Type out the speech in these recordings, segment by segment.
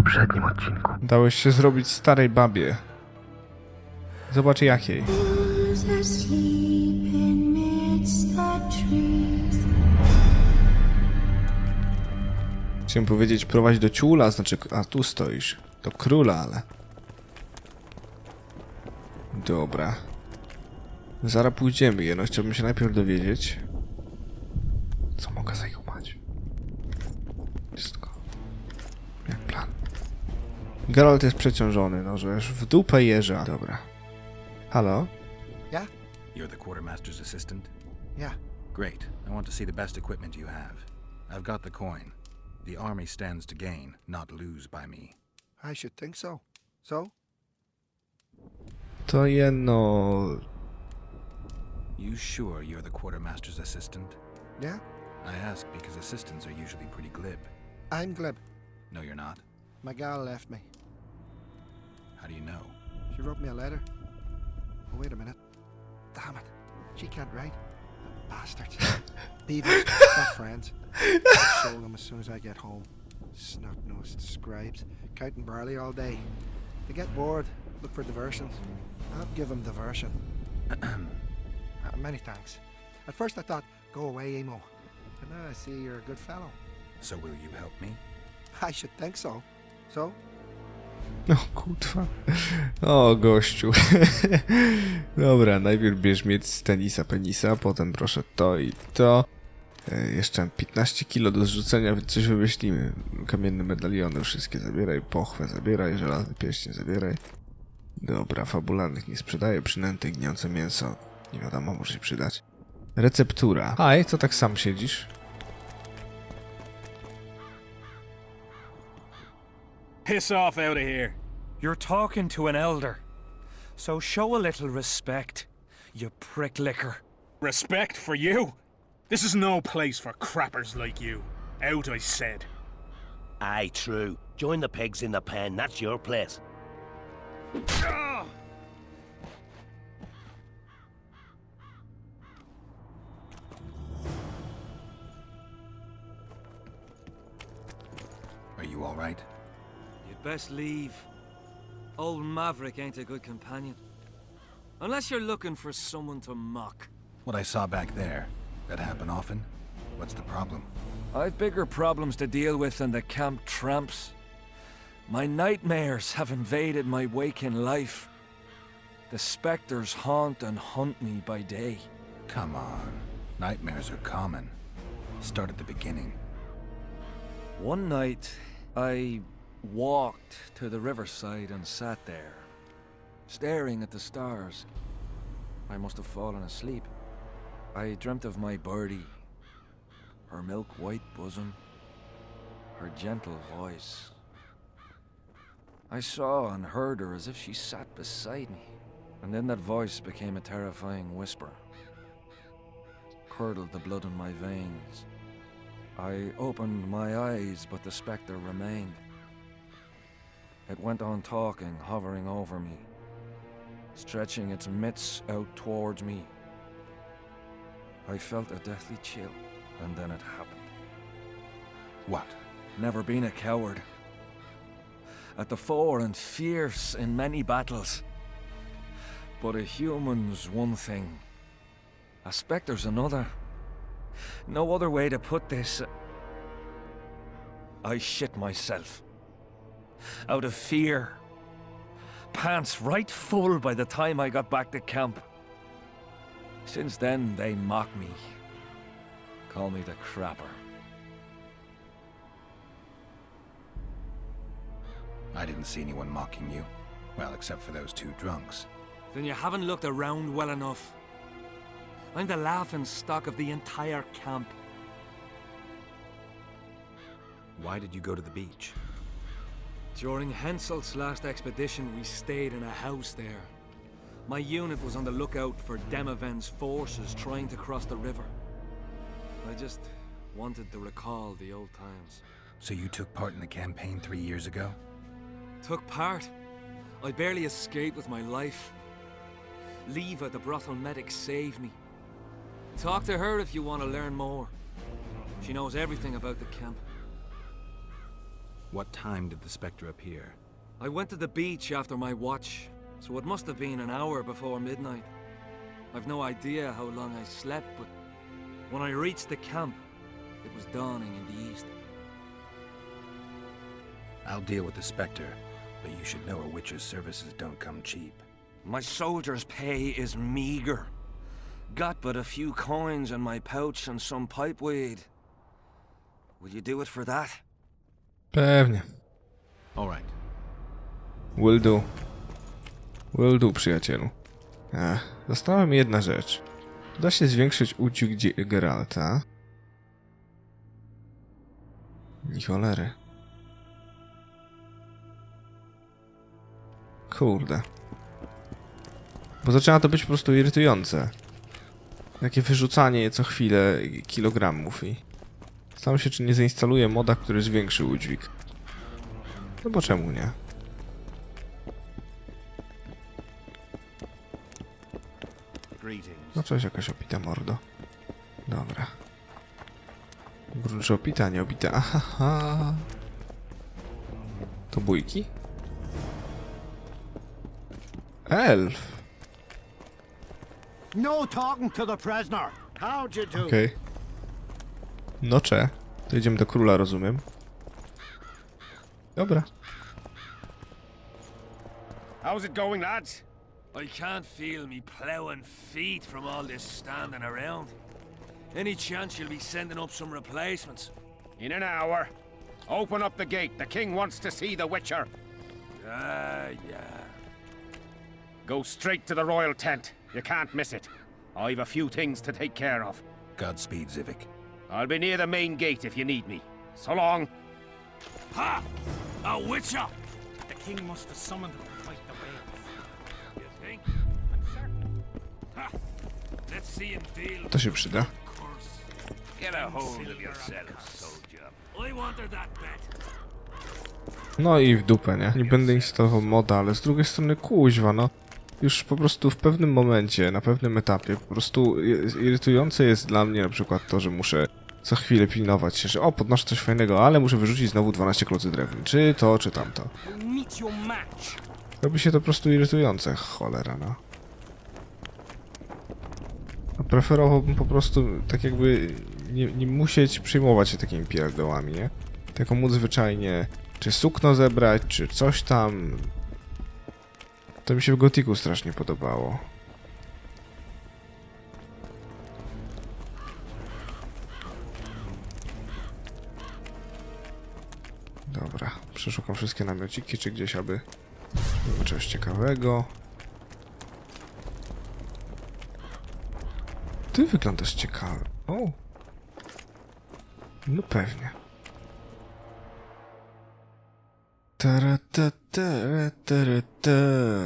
poprzednim odcinku. Dałeś się zrobić starej babie. Zobacz jakiej. Chciałem powiedzieć prowadź do ciula, znaczy, a tu stoisz. To króla, ale... Dobra. Zaraz pójdziemy, jeno chciałbym się najpierw dowiedzieć, co mogę zajumać. Wszystko. Jak plan. Geralt jest przeciążony, no że już w dupę jeża. Dobra. Halo? Yeah? You're the quartermaster's assistant? Yeah. Great. I want to see the best equipment you have. I've got the coin. The army stands to gain, not lose by me. I should think so. So? To jeno... You sure you're the quartermaster's assistant? Yeah? I ask because assistants are usually pretty glib. I'm glib. No, you're not. My gal left me. How do you know? She wrote me a letter. Oh, wait a minute. Damn it. She can't write. Bastards. Beavers, not friends. I'll show them as soon as I get home. Snot-nosed scribes, counting barley all day. They get bored, look for diversions. I'll give them diversion. Many thanks. At first I thought, go away, emo. But now I see you're a good fellow. So will you help me? I should think so. So? O kurwa. O gościu. Dobra, najpierw bierz mieć z tenisa penisa, potem proszę to i to. Jeszcze mam 15 kilo do zrzucenia, więc coś wymyślimy. Kamienne medaliony wszystkie zabieraj, pochwę zabieraj, żelazny pierścień zabieraj. Dobra, fabularnych nie sprzedaję, przynęty gniące mięso. Nie wiadomo, może się przydać. Receptura. Hej, co tak sam siedzisz? Piss off out of here. You're talking to an elder. So show a little respect, you prick licker. Respect for you? This is no place for crappers like you. Out, I said. Aye, true. Join the pigs in the pen, that's your place. Are you all right? You'd best leave. Old Maverick ain't a good companion. Unless you're looking for someone to mock. What I saw back there, that happen often? What's the problem? I've bigger problems to deal with than the camp tramps. My nightmares have invaded my waking life. The specters haunt and hunt me by day. Come on. Nightmares are common. Start at the beginning. One night, I walked to the riverside and sat there, staring at the stars. I must have fallen asleep. I dreamt of my birdie, her milk-white bosom, her gentle voice. I saw and heard her as if she sat beside me, and then that voice became a terrifying whisper, curdled the blood in my veins. I opened my eyes, but the spectre remained. It went on talking, hovering over me, stretching its mitts out towards me. I felt a deathly chill, and then it happened. What? Never been a coward. At the fore and fierce in many battles. But a human's one thing, a spectre's another. No other way to put this. I shit myself. Out of fear. Pants right full by the time I got back to camp. Since then, they mock me. Call me the crapper. I didn't see anyone mocking you. Well, except for those two drunks. Then you haven't looked around well enough. I'm the laughing stock of the entire camp. Why did you go to the beach? During Henselt's last expedition, we stayed in a house there. My unit was on the lookout for Demaven's forces trying to cross the river. I just wanted to recall the old times. So you took part in the campaign 3 years ago? Took part? I barely escaped with my life. Leva, the brothel medic, saved me. Talk to her if you want to learn more. She knows everything about the camp. What time did the spectre appear? I went to the beach after my watch, so it must have been an hour before midnight. I've no idea how long I slept, but when I reached the camp, it was dawning in the east. I'll deal with the spectre, but you should know a witcher's services don't come cheap. My soldier's pay is meager. Got but a few coins in my pouch and some pipeweed. Would you do it for that? Pewnie. All right. Will do. Will do, przyjacielu. Zastanawia mnie jedna rzecz. Da się zwiększyć udźwig Geralta. Ni cholery. Kurde. Bo zaczyna to być po prostu irytujące. Takie wyrzucanie co chwilę kilogramów i... Zastanawiam się, czy nie zainstaluję moda, który zwiększy udźwig. No bo czemu nie? No coś, jakaś opita mordo. Dobra. Brucz opita, nie opita. Aha. To bójki? Elf. No talking to the prisoner. How'd you do? Okej. No cze. To idziemy do króla, rozumiem. Dobra. How's it going, lads? I can't feel me plowing feet from all this standing around. Any chance you'll be sending up some replacements? In an hour. Open up the gate. The king wants to see the Witcher. Yeah. Go straight to the royal tent. You can't miss it. I've a few things to take care of. Godspeed, Zivik. I'll be near the main gate if you need me. So long. Ha! A witcher! The king must have summoned him to fight the whales. You think? I'm certain. Ha! Let's see him deal. To się przyda. Get a hold of yourself, soldier. I wanted that bet. No i w dupę, nie? Nie będę instalował moda, ale z drugiej strony kuźwa, no. Już po prostu w pewnym momencie, na pewnym etapie, po prostu irytujące jest dla mnie na przykład to, że muszę co chwilę pilnować się, że podnoszę coś fajnego, ale muszę wyrzucić znowu 12 klocy drewni. Czy to, czy tamto. Meet your match. Robi się to po prostu irytujące, cholera, no. A preferowałbym po prostu tak jakby nie musieć przejmować się takimi pierdołami, nie? Tylko móc zwyczajnie czy sukno zebrać, czy coś tam. To mi się w Gothicu strasznie podobało. Dobra, przeszukam wszystkie namiociki, czy gdzieś aby było czegoś ciekawego. Ty wyglądasz ciekawy. O! No pewnie.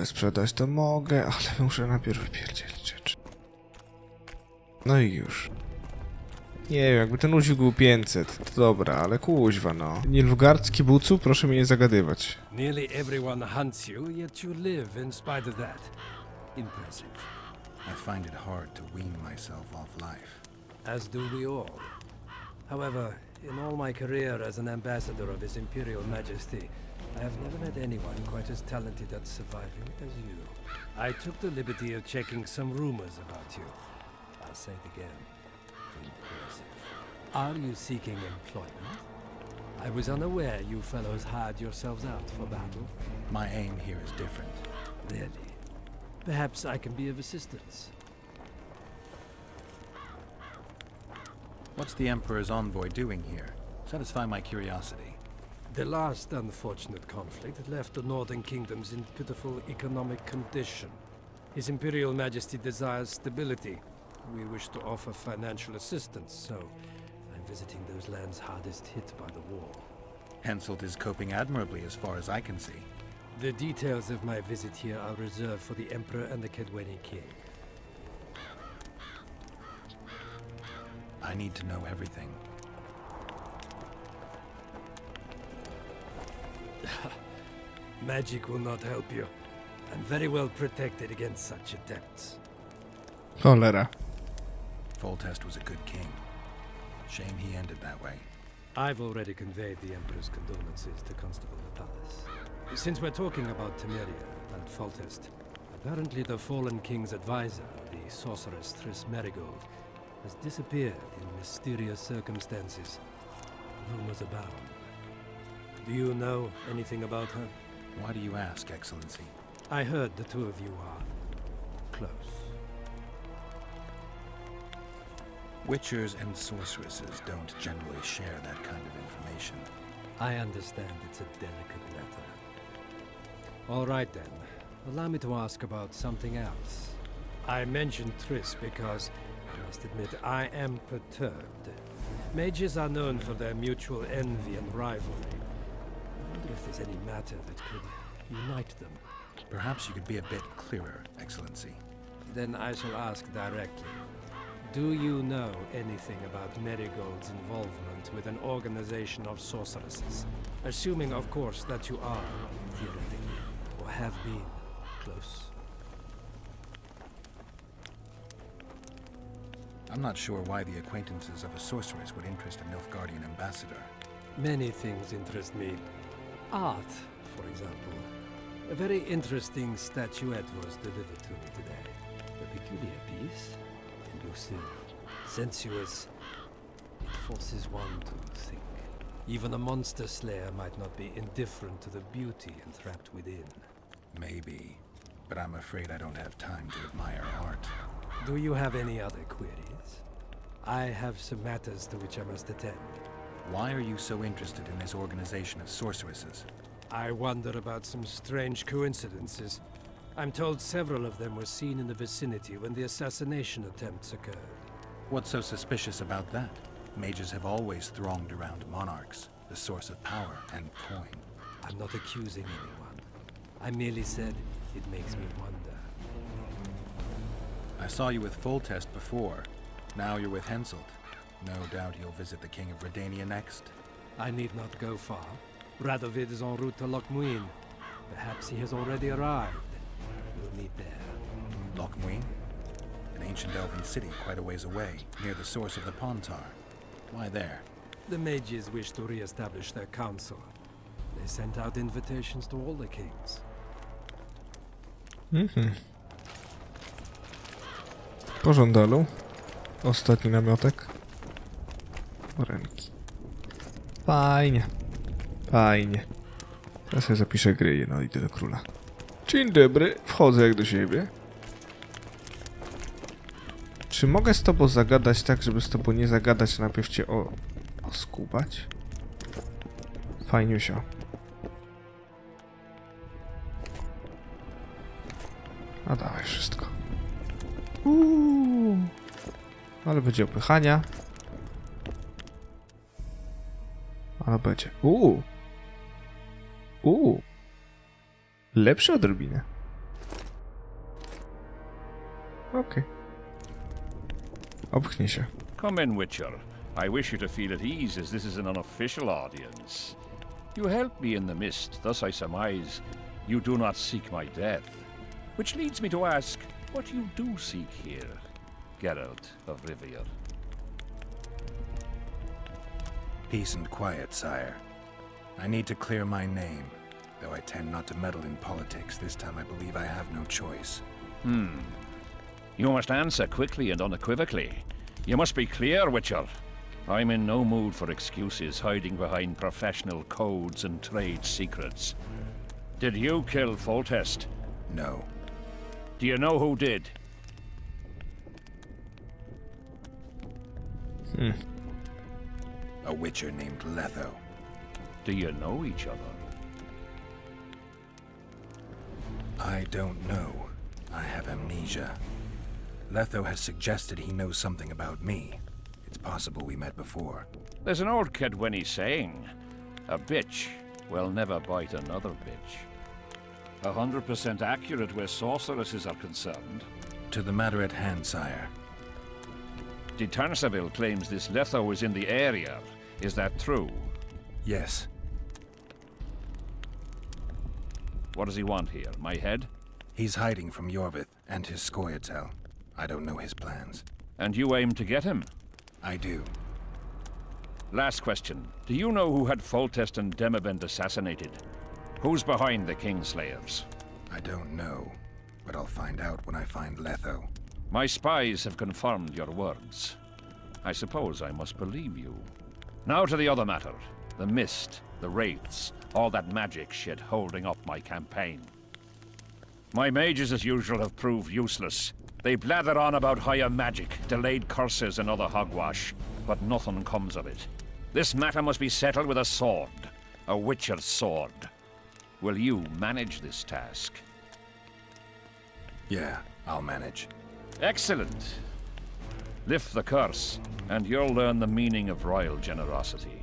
Sprzedać to mogę, ale muszę najpierw wypierdzielić rzeczy. No i już. Nie wiem, jakby ten udźwig był 500, to dobra, ale kuźwa no. Nilfgaardzki bucu, proszę mnie nie zagadywać. Nearly everyone hunts you, yet you live in spite of that. Impressive. I find it hard to wean myself off life. As do we all. However, in all my career as an ambassador of His Imperial Majesty, I have never met anyone quite as talented at surviving as you. I took the liberty of checking some rumors about you. I'll say it again. Impressive. Are you seeking employment? I was unaware you fellows hired yourselves out for battle. My aim here is different. Really? Perhaps I can be of assistance. What's the Emperor's envoy doing here? Satisfy my curiosity. The last unfortunate conflict left the northern kingdoms in pitiful economic condition. His Imperial Majesty desires stability. We wish to offer financial assistance, so I'm visiting those lands hardest hit by the war. Henselt is coping admirably as far as I can see. The details of my visit here are reserved for the Emperor and the Kedweni King. I need to know everything. Magic will not help you. I'm very well protected against such attempts. Cholera. Foltest was a good king. Shame he ended that way. I've already conveyed the Emperor's condolences to Constable Natalis. Since we're talking about Temeria and Foltest, apparently the fallen king's advisor, the sorceress Triss Merigold, has disappeared in mysterious circumstances. Rumors abound. Do you know anything about her? Why do you ask, Excellency? I heard the two of you are close. Witchers and sorceresses don't generally share that kind of information. I understand it's a delicate matter. All right then. Allow me to ask about something else. I mentioned Triss because, I must admit, I am perturbed. Mages are known for their mutual envy and rivalry. I wonder if there's any matter that could unite them. Perhaps you could be a bit clearer, Excellency. Then I shall ask directly. Do you know anything about Merigold's involvement with an organization of sorceresses? Assuming, of course, that you are, theoretically, or have been, close. I'm not sure why the acquaintances of a sorceress would interest a Nilfgaardian ambassador. Many things interest me. Art, for example. A very interesting statuette was delivered to me today. A peculiar piece. Elusive. Sensuous. It forces one to think. Even a monster slayer might not be indifferent to the beauty entrapped within. Maybe, but I'm afraid I don't have time to admire art. Do you have any other queries? I have some matters to which I must attend. Why are you so interested in this organization of sorceresses? I wonder about some strange coincidences. I'm told several of them were seen in the vicinity when the assassination attempts occurred. What's so suspicious about that? Mages have always thronged around monarchs, the source of power and coin. I'm not accusing anyone. I merely said it makes me wonder. I saw you with Foltest before. Now you're with Henselt. No doubt you'll visit the King of Redania next. I need not go far. Radovid is en route to Lochmuin. Perhaps he has already arrived. We'll meet there. Lochmuin? An ancient elven city quite a ways away, near the source of the Pontar. Why there? The mages wish to re-establish their council. They sent out invitations to all the kings. Pożądalu. Ostatni namiotek. Ręki. Fajnie. Fajnie. Teraz ja zapiszę gry, no idę do króla. Dzień dobry, wchodzę jak do siebie. Czy mogę z tobą zagadać tak, żeby z tobą nie zagadać, a najpierw cię oskubać? Fajniusio. A dawaj wszystko. Ale będzie opychania. Ale będzie. Lepsze odrobinę. Okej. Opchnie się. Come in, Witcher. I wish you to feel at ease, as this is an unofficial audience. You helped me in the mist, thus I surmise you do not seek my death. Which leads me to ask what you do seek here, Geralt of Rivia. Peace and quiet, sire. I need to clear my name. Though I tend not to meddle in politics, this time I believe I have no choice. You must answer quickly and unequivocally. You must be clear, Witcher. I'm in no mood for excuses hiding behind professional codes and trade secrets. Did you kill Foltest? No. Do you know who did? A witcher named Letho. Do you know each other? I don't know. I have amnesia. Letho has suggested he knows something about me. It's possible we met before. There's an old Kedwenny saying, a bitch will never bite another bitch. 100% accurate where sorceresses are concerned. To the matter at hand, sire. De Tanseville claims this Letho is in the area. Is that true? Yes. What does he want here? My head? He's hiding from Yorvith and his Scoia'tael. I don't know his plans. And you aim to get him? I do. Last question. Do you know who had Foltest and Demavend assassinated? Who's behind the Kingslayers? I don't know, but I'll find out when I find Letho. My spies have confirmed your words. I suppose I must believe you. Now to the other matter. The mist, the wraiths, all that magic shit holding up my campaign. My mages, as usual, have proved useless. They blather on about higher magic, delayed curses and other hogwash, but nothing comes of it. This matter must be settled with a sword. A witcher's sword. Will you manage this task? Yeah, I'll manage. Excellent. Lift the curse, and you'll learn the meaning of royal generosity.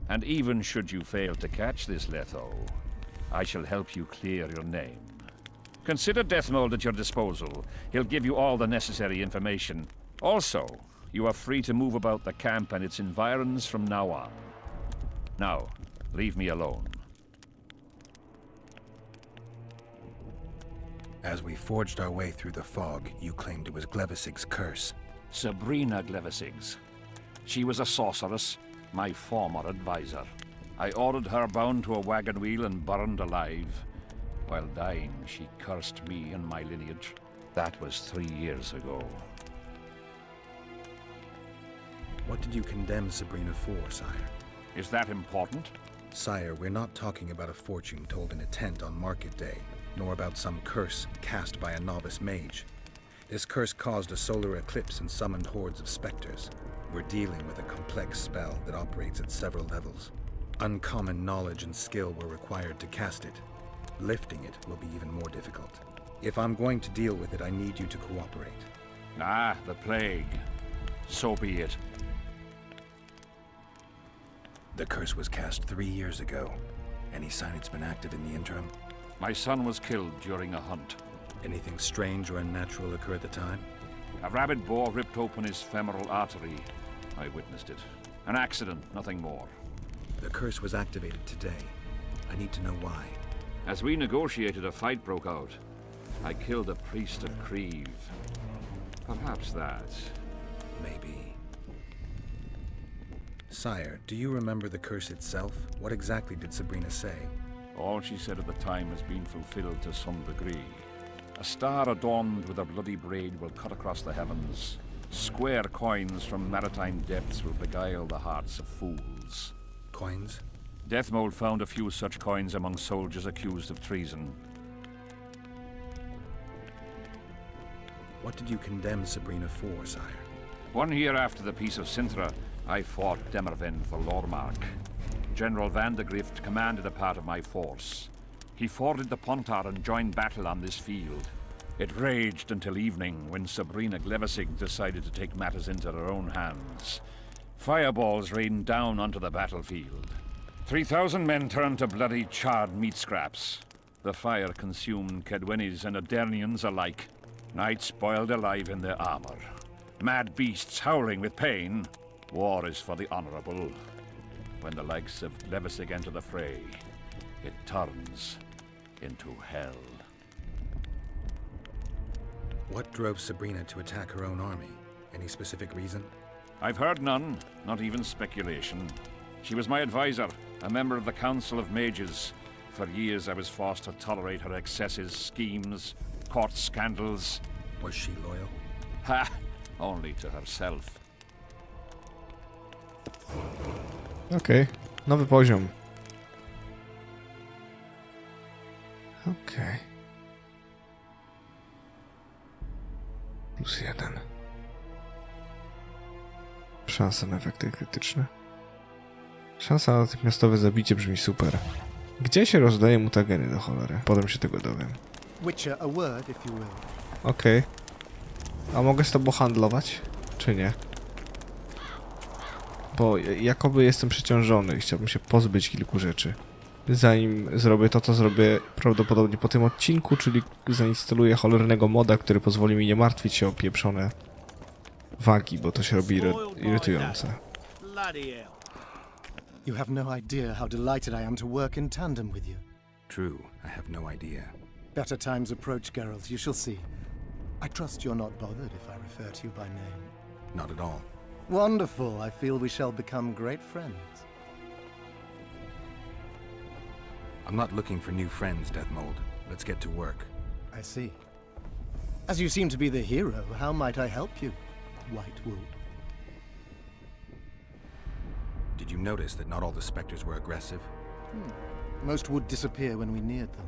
And even should you fail to catch this Letho, I shall help you clear your name. Consider Deathmold at your disposal. He'll give you all the necessary information. Also, you are free to move about the camp and its environs from now on. Now, leave me alone. As we forged our way through the fog, you claimed it was Glevisig's curse. Sabrina Glevisig's. She was a sorceress, my former advisor. I ordered her bound to a wagon wheel and burned alive. While dying, she cursed me and my lineage. That was 3 years ago. What did you condemn Sabrina for, sire? Is that important? Sire, we're not talking about a fortune told in a tent on market day, nor about some curse cast by a novice mage. This curse caused a solar eclipse and summoned hordes of specters. We're dealing with a complex spell that operates at several levels. Uncommon knowledge and skill were required to cast it. Lifting it will be even more difficult. If I'm going to deal with it, I need you to cooperate. Ah, the plague. So be it. The curse was cast 3 years ago. Any sign it's been active in the interim? My son was killed during a hunt. Anything strange or unnatural occur at the time? A rabid boar ripped open his femoral artery. I witnessed it. An accident, nothing more. The curse was activated today. I need to know why. As we negotiated, a fight broke out. I killed a priest of Creve. Perhaps that. Maybe. Sire, do you remember the curse itself? What exactly did Sabrina say? All she said at the time has been fulfilled to some degree. A star adorned with a bloody braid will cut across the heavens. Square coins from maritime depths will beguile the hearts of fools. Coins? Deathmold found a few such coins among soldiers accused of treason. What did you condemn Sabrina for, sire? 1 year after the Peace of Sintra, I fought Demerven for Lormark. General Vandegrift commanded a part of my force. He forded the Pontar and joined battle on this field. It raged until evening, when Sabrina Glevisig decided to take matters into her own hands. Fireballs rained down onto the battlefield. 3,000 men turned to bloody charred meat scraps. The fire consumed Kedwenis and Adernians alike. Knights boiled alive in their armor. Mad beasts howling with pain. War is for the honorable. When the likes of Glevisig enter the fray, it turns into hell. What drove Sabrina to attack her own army? Any specific reason? I've heard none, not even speculation. She was my advisor, a member of the Council of Mages. For years I was forced to tolerate her excesses, schemes, court scandals. Was she loyal? Ha! Only to herself. Okej, nowy poziom. Okej. +1. Szansa na efekty krytyczne. Szansa na natychmiastowe zabicie brzmi super. Gdzie się rozdaje mutageny do cholery? Potem się tego dowiem. Witcher, a word, if you will. Okej. A mogę z tobą handlować? Czy nie? Bo jakoby jestem przeciążony i chciałbym się pozbyć kilku rzeczy. Zanim zrobię to, co zrobię prawdopodobnie po tym odcinku, czyli zainstaluję cholernego moda, który pozwoli mi nie martwić się o pieprzone wagi, bo to się robi irytujące. You have no idea how delighted I am to work in tandem with you. True, I have no idea. Better times approach, Geralt, you shall see. I trust you're not bothered if I refer to you by name. Not at all. Wonderful. I feel we shall become great friends. I'm not looking for new friends, Deathmold. Let's get to work. I see. As you seem to be the hero, how might I help you, White Wolf? Did you notice that not all the specters were aggressive? Most would disappear when we neared them.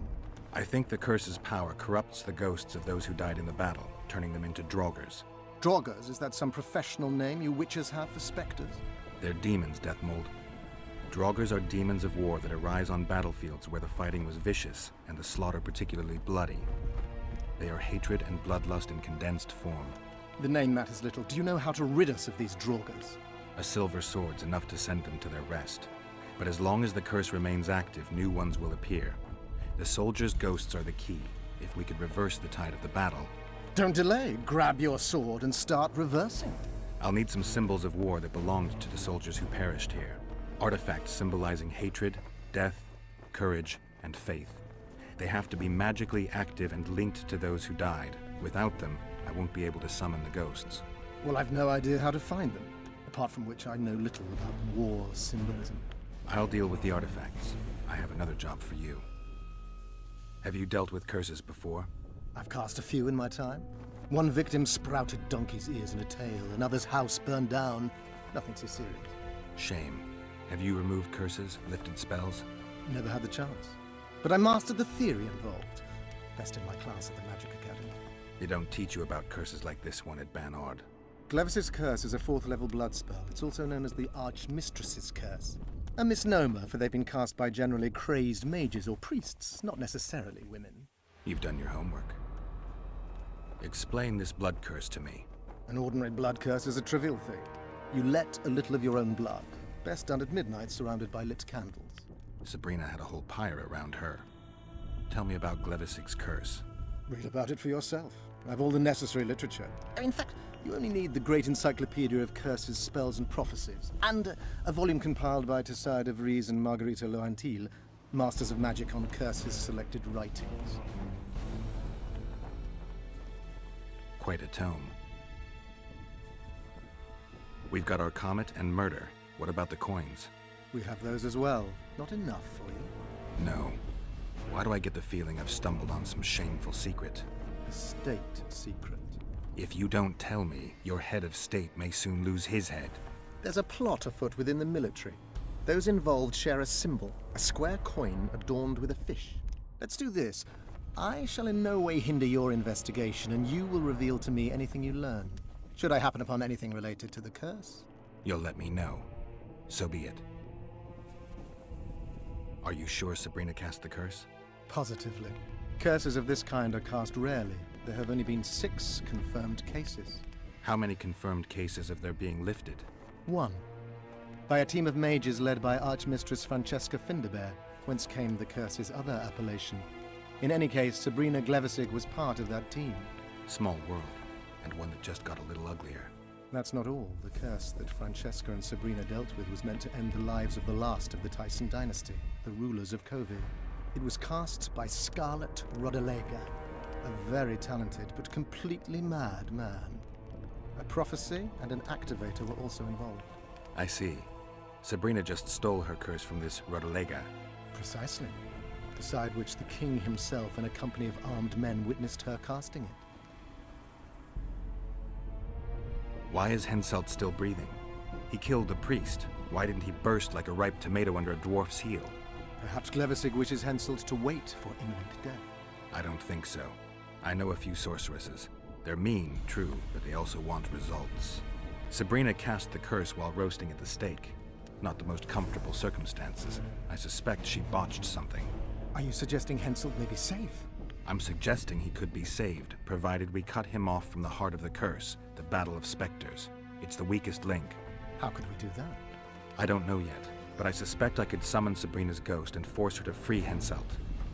I think the curse's power corrupts the ghosts of those who died in the battle, turning them into draugrs. Draugrs, is that some professional name you witches have for specters? They're demons, Deathmold. Draugrs are demons of war that arise on battlefields where the fighting was vicious and the slaughter particularly bloody. They are hatred and bloodlust in condensed form. The name matters little. Do you know how to rid us of these Draugrs? A silver sword's enough to send them to their rest. But as long as the curse remains active, new ones will appear. The soldiers' ghosts are the key. If we could reverse the tide of the battle... Don't delay. Grab your sword and start reversing. I'll need some symbols of war that belonged to the soldiers who perished here. Artifacts symbolizing hatred, death, courage, and faith. They have to be magically active and linked to those who died. Without them, I won't be able to summon the ghosts. Well, I've no idea how to find them, apart from which I know little about war symbolism. I'll deal with the artifacts. I have another job for you. Have you dealt with curses before? I've cast a few in my time. One victim sprouted donkey's ears in a tail, another's house burned down. Nothing too serious. Shame. Have you removed curses, lifted spells? Never had the chance. But I mastered the theory involved. Best in my class at the Magic Academy. They don't teach you about curses like this one at Banord. Glevis's curse is a 4th level blood spell. It's also known as the Archmistress's curse. A misnomer, for they've been cast by generally crazed mages or priests, not necessarily women. You've done your homework. Explain this blood curse to me. An ordinary blood curse is a trivial thing. You let a little of your own blood, best done at midnight surrounded by lit candles. Sabrina had a whole pyre around her. Tell me about Glevisig's curse. Read about it for yourself. I have all the necessary literature. In fact, you only need the great encyclopedia of curses, spells, and prophecies, and a volume compiled by Tessard de Vries and Margarita Loantil, Masters of Magic on Curses Selected Writings. Quite a tome. We've got our comet and murder. What about the coins? We have those as well. Not enough for you. No. Why do I get the feeling I've stumbled on some shameful secret? A state secret. If you don't tell me, your head of state may soon lose his head. There's a plot afoot within the military. Those involved share a symbol, a square coin adorned with a fish. Let's do this. I shall in no way hinder your investigation, and you will reveal to me anything you learn. Should I happen upon anything related to the curse? You'll let me know. So be it. Are you sure Sabrina cast the curse? Positively. Curses of this kind are cast rarely. There have only been 6 confirmed cases. How many confirmed cases of their being lifted? 1. By a team of mages led by Archmistress Francesca Finderbear, whence came the curse's other appellation. In any case, Sabrina Glevisig was part of that team. Small world, and one that just got a little uglier. That's not all. The curse that Francesca and Sabrina dealt with was meant to end the lives of the last of the Tyson dynasty, the rulers of Covey. It was cast by Scarlet Rodalega, a very talented but completely mad man. A prophecy and an activator were also involved. I see. Sabrina just stole her curse from this Rodalega. Precisely. Beside which the king himself and a company of armed men witnessed her casting it. Why is Henselt still breathing? He killed the priest. Why didn't he burst like a ripe tomato under a dwarf's heel? Perhaps Glevisig wishes Henselt to wait for imminent death. I don't think so. I know a few sorceresses. They're mean, true, but they also want results. Sabrina cast the curse while roasting at the stake. Not the most comfortable circumstances. I suspect she botched something. Are you suggesting Henselt may be safe? I'm suggesting he could be saved, provided we cut him off from the heart of the curse, the Battle of Spectres. It's the weakest link. How could we do that? I don't know yet, but I suspect I could summon Sabrina's ghost and force her to free Henselt.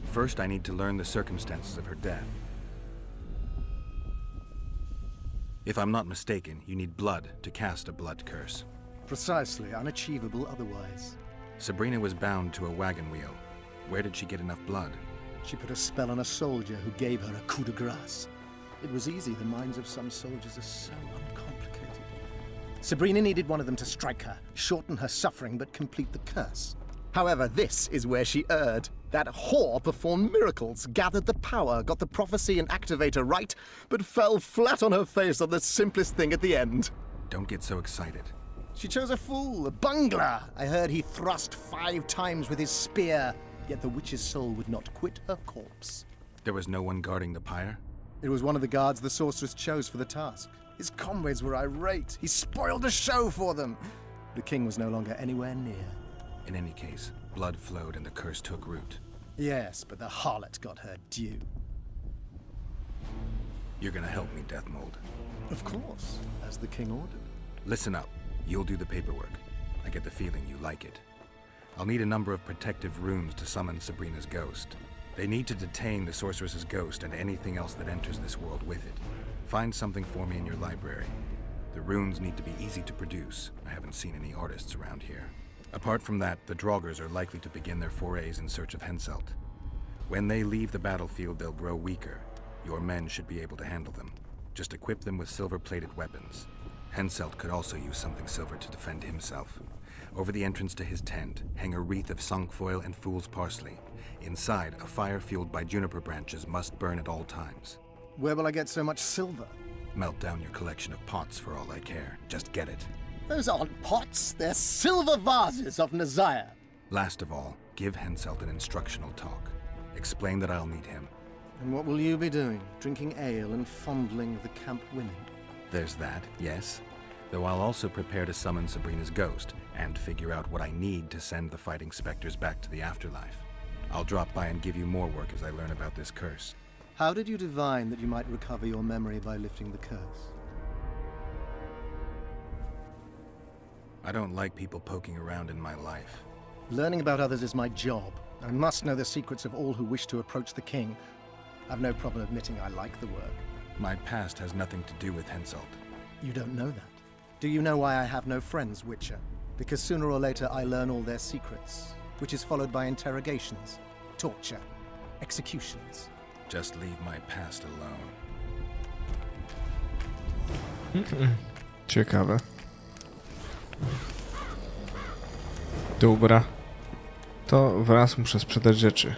First, I need to learn the circumstances of her death. If I'm not mistaken, you need blood to cast a blood curse. Precisely, unachievable otherwise. Sabrina was bound to a wagon wheel. Where did she get enough blood? She put a spell on a soldier who gave her a coup de grace. It was easy. The minds of some soldiers are so uncomplicated. Sabrina needed one of them to strike her, shorten her suffering, but complete the curse. However, this is where she erred. That whore performed miracles, gathered the power, got the prophecy and activator right, but fell flat on her face on the simplest thing at the end. Don't get so excited. She chose a fool, a bungler. I heard he thrust 5 times with his spear, yet the witch's soul would not quit her corpse. There was no one guarding the pyre? It was one of the guards the sorceress chose for the task. His comrades were irate. He spoiled the show for them. The king was no longer anywhere near. In any case, blood flowed and the curse took root. Yes, but the harlot got her due. You're gonna help me, Death Mold. Of course, as the king ordered. Listen up. You'll do the paperwork. I get the feeling you like it. I'll need a number of protective runes to summon Sabrina's ghost. They need to detain the sorceress's ghost and anything else that enters this world with it. Find something for me in your library. The runes need to be easy to produce. I haven't seen any artists around here. Apart from that, the Draugrs are likely to begin their forays in search of Henselt. When they leave the battlefield, they'll grow weaker. Your men should be able to handle them. Just equip them with silver-plated weapons. Henselt could also use something silver to defend himself. Over the entrance to his tent, hang a wreath of cinquefoil and fool's parsley. Inside, a fire fueled by juniper branches must burn at all times. Where will I get so much silver? Melt down your collection of pots for all I care. Just get it. Those aren't pots, they're silver vases of Naziah. Last of all, give Henselt an instructional talk. Explain that I'll meet him. And what will you be doing? Drinking ale and fondling the camp women? There's that, yes. Though I'll also prepare to summon Sabrina's ghost and figure out what I need to send the fighting specters back to the afterlife. I'll drop by and give you more work as I learn about this curse. How did you divine that you might recover your memory by lifting the curse? I don't like people poking around in my life. Learning about others is my job. I must know the secrets of all who wish to approach the king. I've no problem admitting I like the work. My past has nothing to do with Henselt. You don't know that. Do you know why I have no friends, Witcher? Because sooner or later I learn all their secrets, which is followed by interrogations, torture, executions. Just leave my past alone. Ciekawe. Dobra. To wraz muszę sprzedać rzeczy.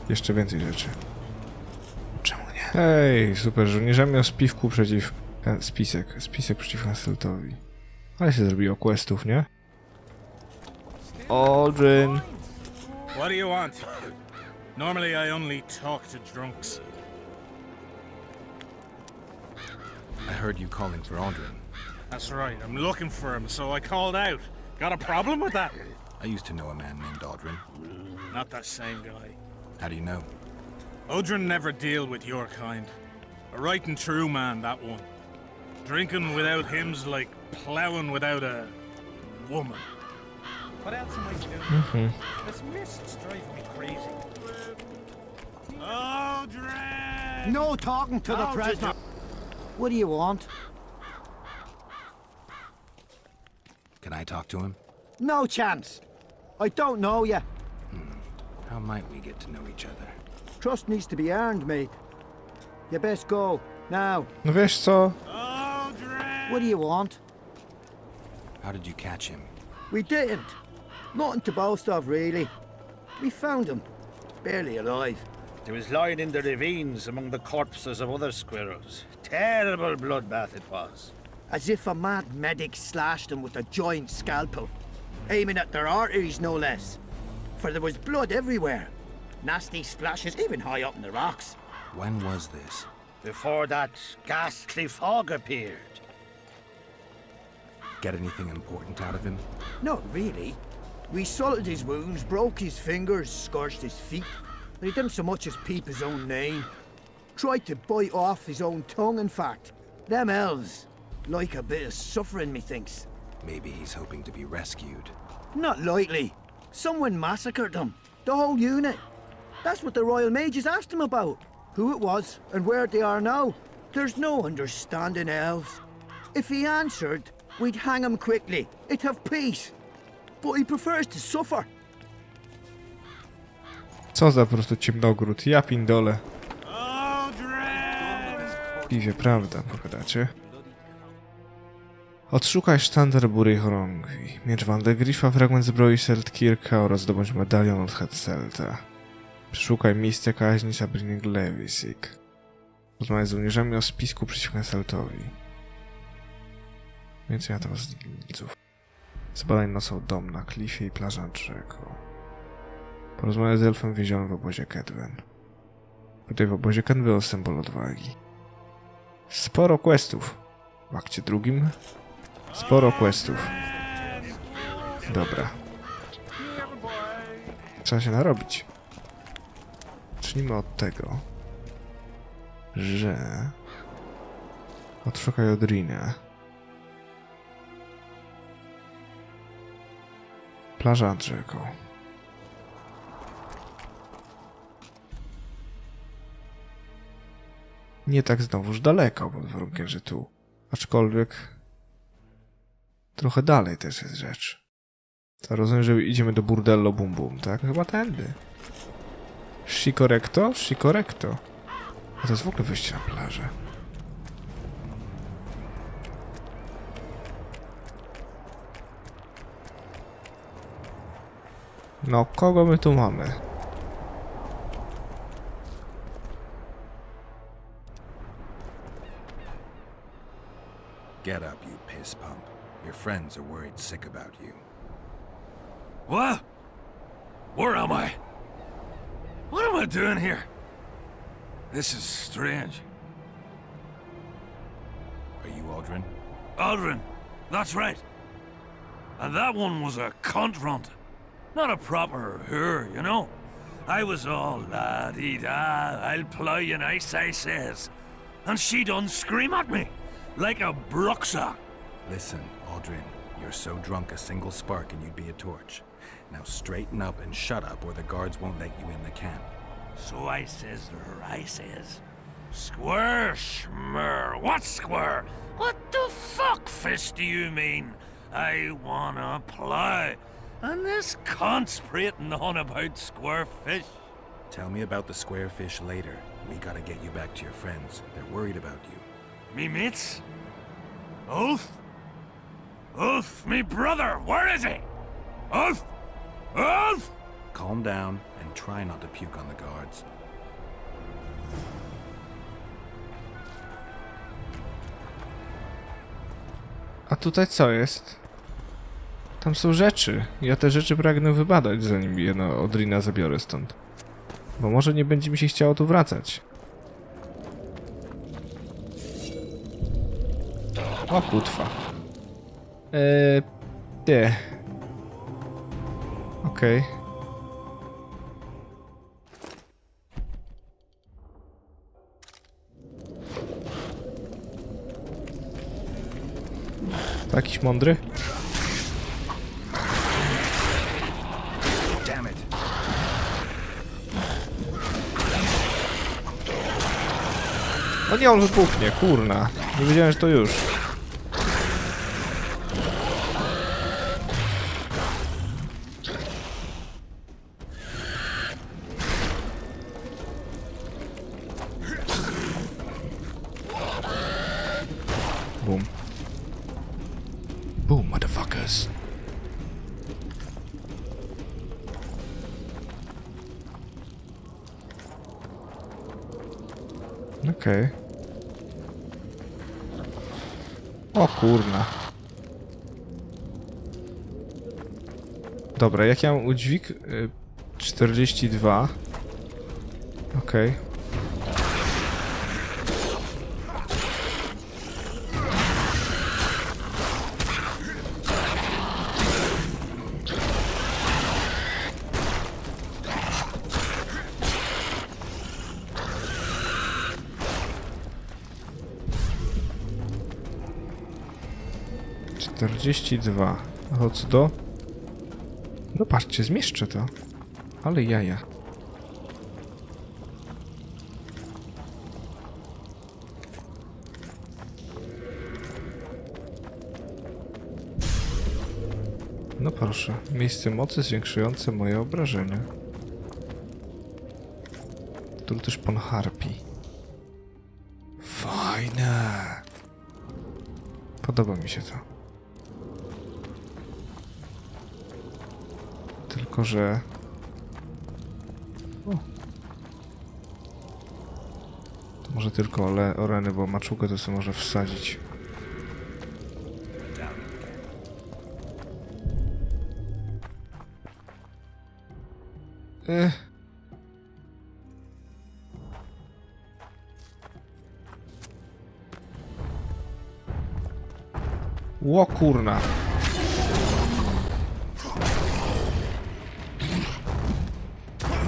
Jeszcze więcej rzeczy. Czemu nie? Hej, super żołnierzami o spiwku przeciw... Spisek przeciw Henseltowi. Ale się zrobiło questów, nie? Aldrin. What do you want? Normally I only talk to drunks. I heard you calling for Aldrin. That's right, I'm looking for him, so I called out. Got a problem with that? I used to know a man named Aldrin. Not that same guy. How do you know? Odrin never deal with your kind. A right and true man, that one. Drinking without him's like plowing without a woman. What else am I doing? This mist's driving me crazy. Odrin! No talking to the prisoner. What do you want? Can I talk to him? No chance. I don't know you. How might we get to know each other? Trust needs to be earned, mate. You best go, now. No wiesz co? What do you want? How did you catch him? We didn't. Nothing to boast of, really. We found him. Barely alive. He was lying in the ravines among the corpses of other squirrels. Terrible bloodbath it was. As if a mad medic slashed him with a giant scalpel. Aiming at their arteries, no less. For there was blood everywhere. Nasty splashes, even high up in the rocks. When was this? Before that ghastly fog appeared. Get anything important out of him? Not really. We salted his wounds, broke his fingers, scorched his feet. He didn't so much as peep his own name. Tried to bite off his own tongue, in fact. Them elves like a bit of suffering, methinks. Maybe he's hoping to be rescued. Not likely. Someone massacred them. The whole unit. That's what the Royal Mages asked him about. Who it was and where they are now. There's no understanding elves. If he answered, we'd hang him quickly. It'd have peace. But he prefers to suffer. Co za po prostu ciemnogród. Ja pindole. Piwie, prawda, pogadacie? Odszukaj sztandar burej chorągwi, miecz Van de Griffa, fragment zbroi Seltkirka oraz zdobądź medalion od Hetzelta. Przeszukaj miejsce kaźni Sabriny Glewisik. Rozmawiaj z żołnierzami o spisku przeciwko Hetzeltowi. Więcej na temat zgnilców. Zbadaj nocą dom na klifie i plażę nad rzeką. Porozmawiaj z elfem więzionym w obozie Kedwen. Tutaj w obozie Kedwen o symbol odwagi. Sporo questów. W akcie drugim sporo questów. Dobra. Trzeba się narobić. Zacznijmy od tego, że odszukaj Odrinę. Plaża nad rzeką. Nie tak znowuż daleko, pod warunkiem, że tu. Aczkolwiek trochę dalej też jest rzecz. To rozumiem, że idziemy do burdello bum bum, tak? Chyba tędy. Scicorrecto? Scicorrecto. A to jest w ogóle wyjście na plażę. No, kogo my tu mamy? Get up, you piss pump. Your friends are worried sick about you. What? Where am I? What am I doing here? This is strange. Are you Aldrin? Aldrin, that's right. And that one was a cunt runt. Not a proper her, you know. I was all la-dee-da, I'll ply you nice, I says. And she done scream at me, like a bruxa. Listen, Aldrin, you're so drunk a single spark and you'd be a torch. Now straighten up and shut up or the guards won't let you in the camp. So I says to her, I says, Square, schmer, what square? What the fuck, fish, do you mean? I wanna ply. And this cunt's prating on about square fish. Tell me about the square fish later. We gotta get you back to your friends. They're worried about you. Me mates? Ulf? Ulf, me brother, where is he? Ulf? Ulf? Calm down and try not to puke on the guards. A tutaj co jest? Tam są rzeczy. Ja te rzeczy pragnę wybadać, zanim jedno Odrina zabiorę stąd. Bo może nie będzie mi się chciało tu wracać. O kutwa. Nie. Okej. Jakiś mądry? Damn it. No nie, on wybuchnie, kurna. Nie wiedziałem, że to już. Boom. Boom, motherfuckers. Okej. O kurna. Dobra, jak ja mam udźwig? 42. Okej. $42. A to co do? No patrzcie, zmieszczę to. Ale jaja. No proszę, miejsce mocy zwiększające moje obrażenia. Tu też pan harpi. Fajne. Podoba mi się to. Tylko że... O. To może tylko oreny, bo maczułkę to sobie może wsadzić. Ło kurna.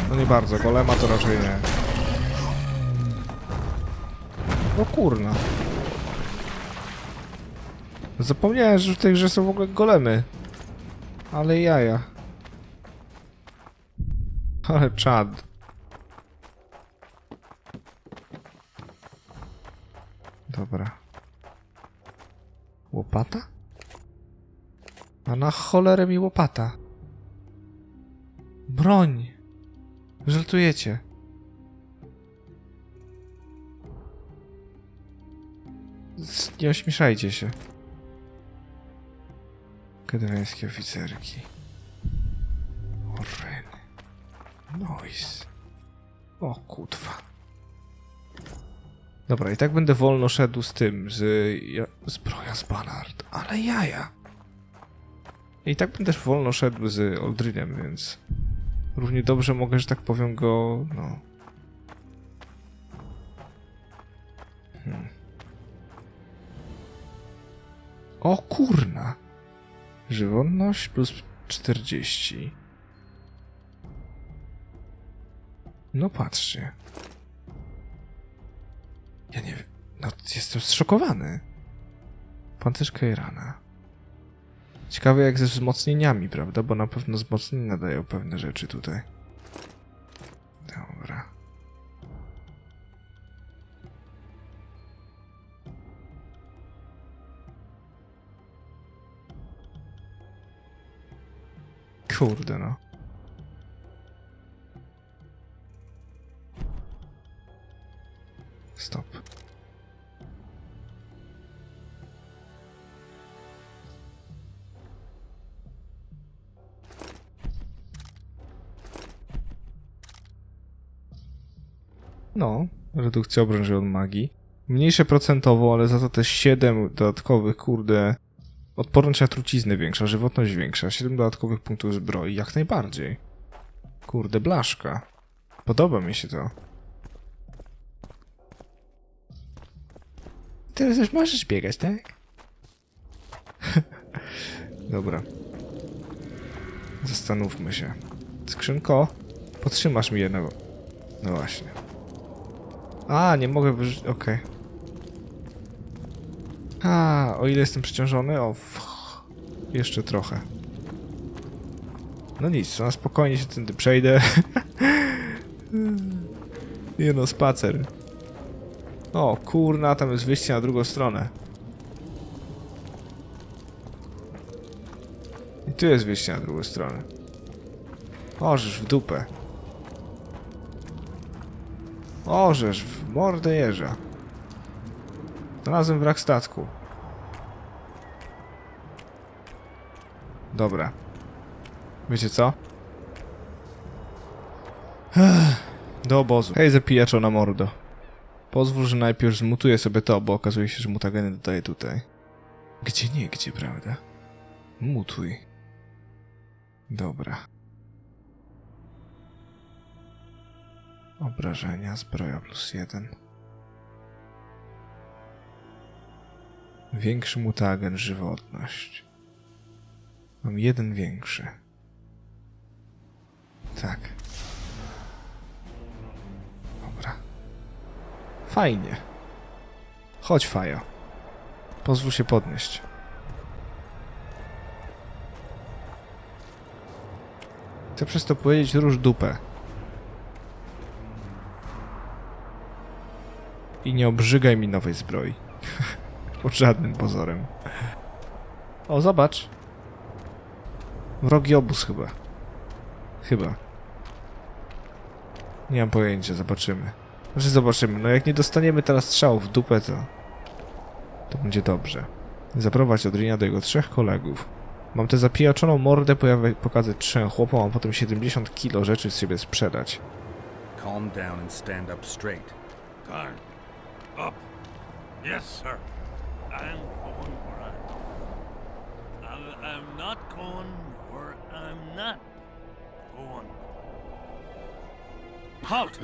No nie bardzo, golema to raczej nie. O kurna. Zapomniałem, że w tej grze są w ogóle golemy. Ale jaja. Ale czad. Dobra. Łopata? A na cholerę mi łopata. Broń. Żartujecie. Nie ośmieszajcie się. Akademickie oficerki. Oreny. Noise. O kutwa. Dobra, i tak będę wolno szedł z tym, zbroja z Ballard, ale jaja. I tak będę też wolno szedł z Oldrinem, więc równie dobrze mogę, że tak powiem, go, no... O kurna! Żywotność plus 40. No patrzcie. Ja nie wiem, no jestem zszokowany. Pancerz rana. Ciekawe jak ze wzmocnieniami, prawda? Bo na pewno wzmocnienia dają pewne rzeczy tutaj. Dobra. Kurde no. Stop. No, redukcja obręży od magii. Mniejsze procentowo, ale za to też 7 dodatkowych, kurde... Odporność na truciznę większa, żywotność większa, 7 dodatkowych punktów zbroi, jak najbardziej. Kurde, blaszka. Podoba mi się to. Teraz już możesz biegać, tak? Dobra. Zastanówmy się. Skrzynko, podtrzymasz mi jednego. No właśnie. A, nie mogę wyrzucić... Okej. A, o ile jestem przeciążony? O, jeszcze trochę. No nic, na spokojnie się tędy przejdę. Nie no, spacer. O, kurna, tam jest wyjście na drugą stronę. I tu jest wyjście na drugą stronę. Orzesz w dupę. Orzesz w mordę jeża. Znalazłem wrak statku. Dobra. Wiecie co? Do obozu. Hej, zapijaczo na mordo. Pozwól, że najpierw zmutuję sobie to, bo okazuje się, że mutageny dodaję tutaj. Gdzie nie, gdzie, prawda? Mutuj. Dobra. Obrażenia, zbroja plus 1. Większy mutagen, żywotność. Mam jeden większy. Tak. Dobra. Fajnie. Chodź, Fajo. Pozwól się podnieść. Chcę przez to powiedzieć, rusz dupę. I nie obrzygaj mi nowej zbroi. Pod żadnym pozorem. O, zobacz. Wrogi obóz chyba. Chyba. Nie mam pojęcia, zobaczymy. Znaczy zobaczymy, no jak nie dostaniemy teraz strzału w dupę, to będzie dobrze. Zaprowadź Odrina do jego 3 kolegów. Mam tę zapijaczoną mordę, pokazać 3 chłopom, a potem 70 kilo rzeczy z siebie sprzedać. Calm down and stand up straight. Turn. Up. Yes, sir. I'm going where I'm not going where I'm not going. Halt!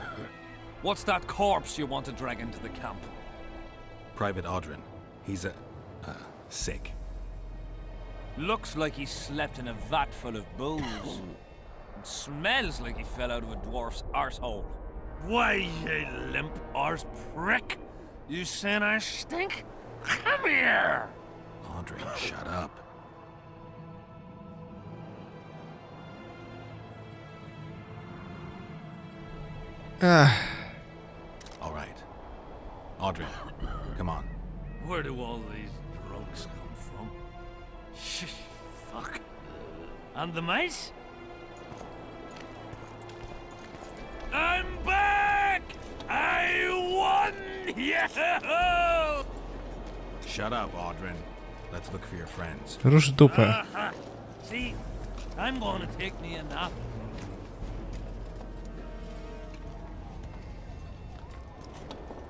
What's that corpse you want to drag into the camp? Private Audrin. He's sick. Looks like he slept in a vat full of booze. It smells like he fell out of a dwarf's arsehole. Why, you limp arse prick? You saying I stink? Come here! Audrin, shut up. All right. Audrin, come on. Where do all these drugs come from? Fuck. And the mice? I'm back! I won! Yeah! Shut up, Audrin. Let's look for your friends. Rusz dupę. See, I'm gonna take me a nap.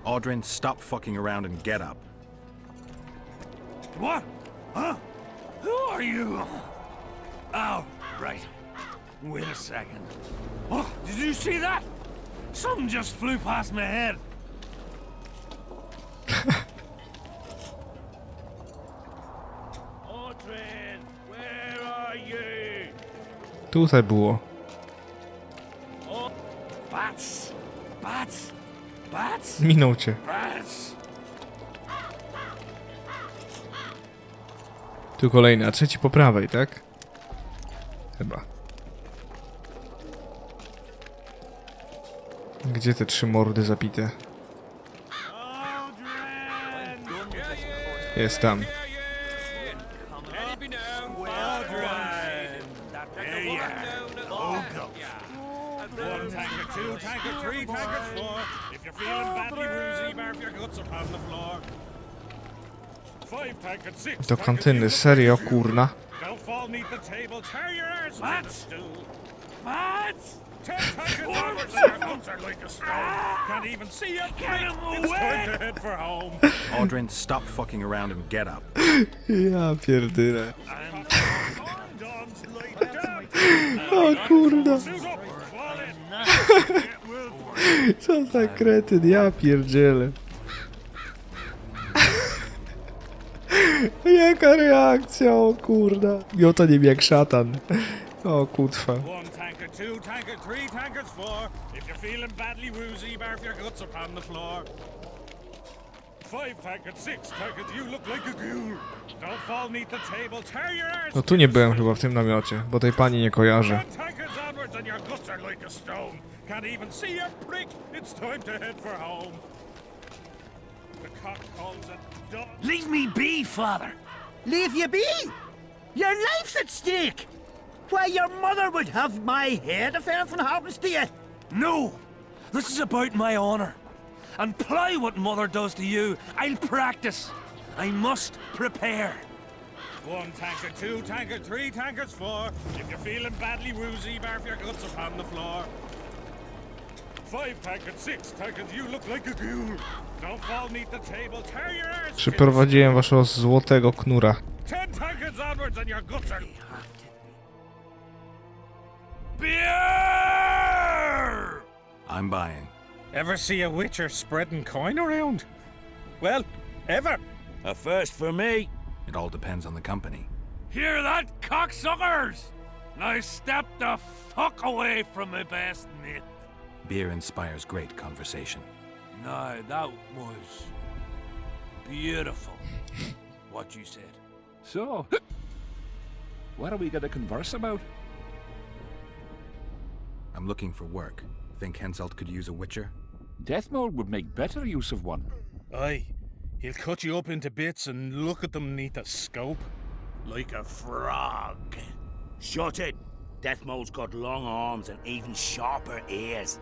Audrin, stop fucking around and get up. What? Huh? Who are you? Oh, right. Wait a second. Oh, did you see that? Something just flew past my head. Audrin, where are you? Tutaj było. Oh, bats! Bats! Bats! Minął cię. Bats! Tu kolejny, a trzeci po prawej, tak? Chyba. Gdzie te 3 mordy zapite? Jest tam. One tanker, two tanker, three tankers, four. If you're feeling badly woozy, barf your guts upon the floor. Five tankers, six. Do kantyny, serio, kurna. Don't fall neath the table, tear your arse with the stool. What? 10 tankers onwards and your guts are like a stone. Can't even see your feet. It's time to head for home. Audrin, stop fucking around and get up. Ja pierdolę. I'm Don's light down. O kurna. Suit up, fall in. It will burn. Co za kretyn, ja pierdzielę. Jaka reakcja, o kurna. Miota nim jak szatan. O kutwa. One tanker, two tanker, three tankers, four. If you're feeling badly woozy, barf your guts upon the floor. Five tankers, six tankers, you look like a ghoul. Don't fall neath the table, tear your arse. No tu nie byłem chyba w tym namiocie, bo tej pani nie kojarzę. 10 tankers onwards and your guts are like a stone. Can't even see your prick. It's time to head for home. The cock calls at dawn. Leave me be, father. Leave you be? Your life's at stake. Why, your mother would have my head if anything happens to you. No! This is about my honor. And ply what mother does to you, I'll practice. I must prepare. One tanker, two tanker, three tankers, four. If you're feeling badly woozy, barf your guts upon the floor. Five tankers, six tankers, you look like a ghoul. Don't fall neath the table, tear your arse. Przyprowadziłem waszego złotego knura. 10 tankers onwards and your guts are... Beer! I'm buying. Ever see a witcher spreading coin around? Well, ever. A first for me. It all depends on the company. Hear that, cocksuckers? Now step the fuck away from my best mate. Beer inspires great conversation. No, that was beautiful. What you said. So, what are we going to converse about? I'm looking for work. Think Henselt could use a witcher? Deathmold would make better use of one. Aye. He'll cut you up into bits and look at them neath a scope. Like a frog. Shut it. Deathmold's got long arms and even sharper ears.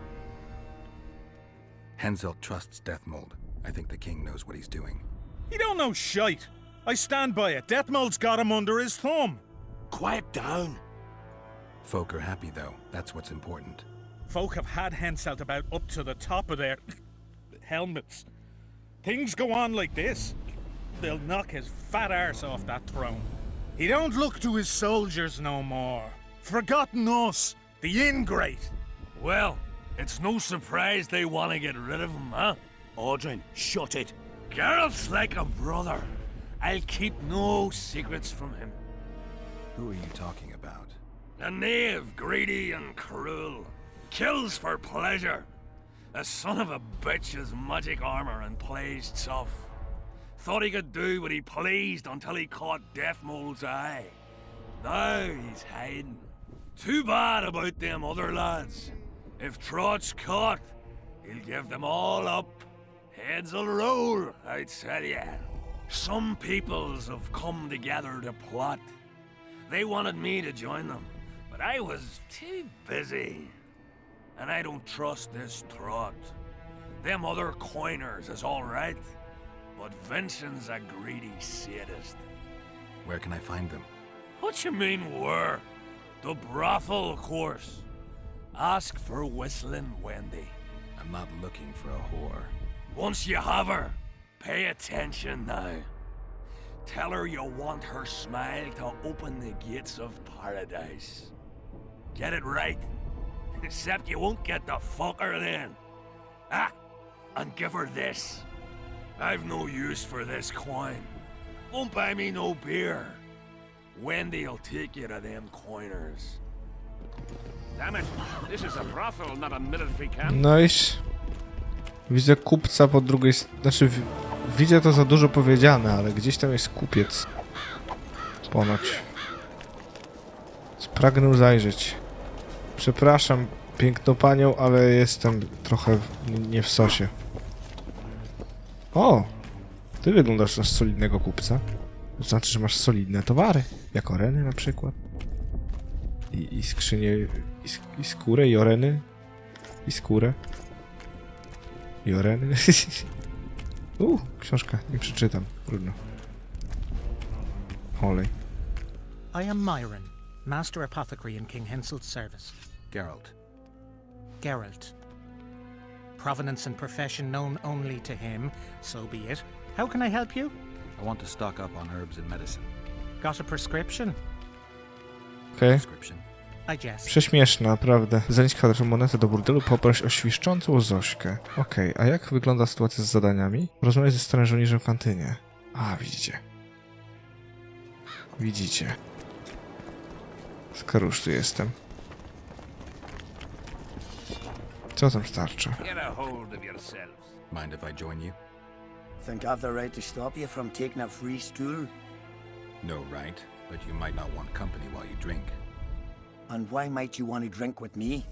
Henselt trusts Deathmold. I think the king knows what he's doing. He don't know shite. I stand by it. Deathmold's got him under his thumb. quiet down. Folk are happy, though. That's what's important. Folk have had Henselt about up to the top of their helmets. Things go on like this, they'll knock his fat arse off that throne. He don't look to his soldiers no more. Forgotten us, the ingrate. Well, it's no surprise they want to get rid of him, huh? Audrin, shut it. Geralt's like a brother. I'll keep no secrets from him. Who are you talking about? A knave, greedy and cruel. Kills for pleasure. A son of a bitch has magic armor and plays tough. Thought he could do what he pleased until he caught Deathmold's eye. Now he's hiding. Too bad about them other lads. If Trott's caught, he'll give them all up. Heads'll roll, I tell ya. Some peoples have come together to plot. They wanted me to join them, but I was too busy. And I don't trust this Trott. Them other coiners is all right, but Vincent's a greedy sadist. Where can I find them? What you mean, where? The brothel, of course. Ask for Whistling Wendy. I'm not looking for a whore. Once you have her, pay attention now. Tell her you want her smile to open the gates of paradise. Get it right. Except you won't get the fucker then. Ah, and give her this. I've no use for this coin. Won't buy me no beer. Wendy'll take you to them coiners. Damn it, this is a brothel, not a military camp. Nice. Widzę kupca po drugiej Znaczy, widzę to za dużo powiedziane, ale gdzieś tam jest kupiec. Ponoć. Spragnę zajrzeć. Przepraszam, piękną panią, ale jestem trochę nie w sosie. O! Ty wyglądasz na solidnego kupca. To znaczy, że masz solidne towary. Jak oreny na przykład. I skrzynie... I skórę, i oreny. I skórę. I oreny. Książka. Nie przeczytam. Trudno. Olej. I am Myron, Master Apothecary in King Henselt's service. Geralt. Geralt. Provenance and profession known only to him, so be it. How can I help you? I want to stock up on herbs and medicine. Got a prescription? Okej. Prescription. I jest. Prześmieszne, naprawdę. Zanieść kwadratową monetę do burdelu, poproś o świszczącą Zośkę. Okej, a jak wygląda sytuacja z zadaniami? Rozmawiaj ze starym żołnierzem w kantynie. A, widzicie. Widzicie. Skoro już tu jestem. Co tam starcza? Get a hold of yourselves. Mind if I join you? Think I've the right to stop you from taking a free stool? No right, but you might not want company while you drink. And why might you want to drink with me?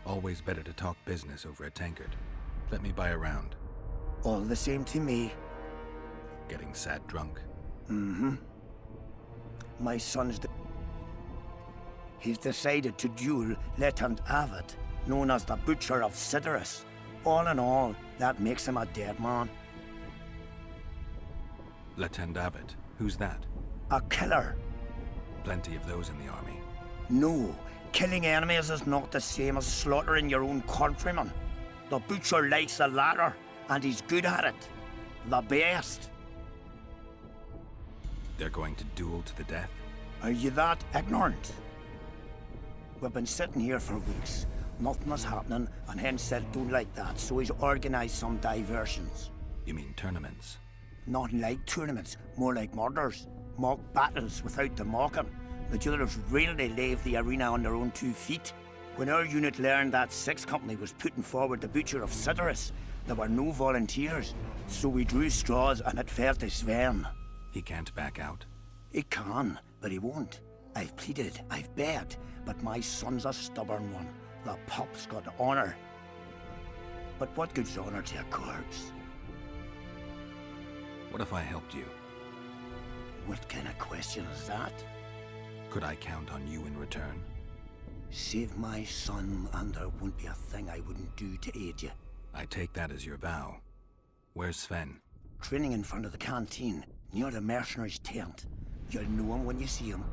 Always better to talk business over a tankard. Let me buy a round. All the same to me. Getting sad drunk. Mm-hmm. My son's... He's decided to duel Lieutenant Avid, known as the Butcher of Sidorus. All in all, that makes him a dead man. Lieutenant Avid. Who's that? A killer. Plenty of those in the army. No, killing enemies is not the same as slaughtering your own countrymen. The Butcher likes the latter, and he's good at it. The best. They're going to duel to the death? Are you that ignorant? We've been sitting here for weeks. Nothing is happening, and Henselt don't like that, so he's organised some diversions. You mean tournaments? Not like tournaments, more like murders. Mock battles without the mocking. The duellers really leave the arena on their own 2 feet. When our unit learned that 6th Company was putting forward the Butcher of Sidorus, there were no volunteers, so we drew straws and it fell to Sven. He can't back out. He can, but he won't. I've pleaded, I've begged, but my son's a stubborn one. The pup's got honour. But what good's honour to a corpse? What if I helped you? What kind of question is that? Could I count on you in return? Save my son, and there won't be a thing I wouldn't do to aid you. I take that as your vow. Where's Sven? Training in front of the canteen. near the mercenary's tent. You'll know him when you see him.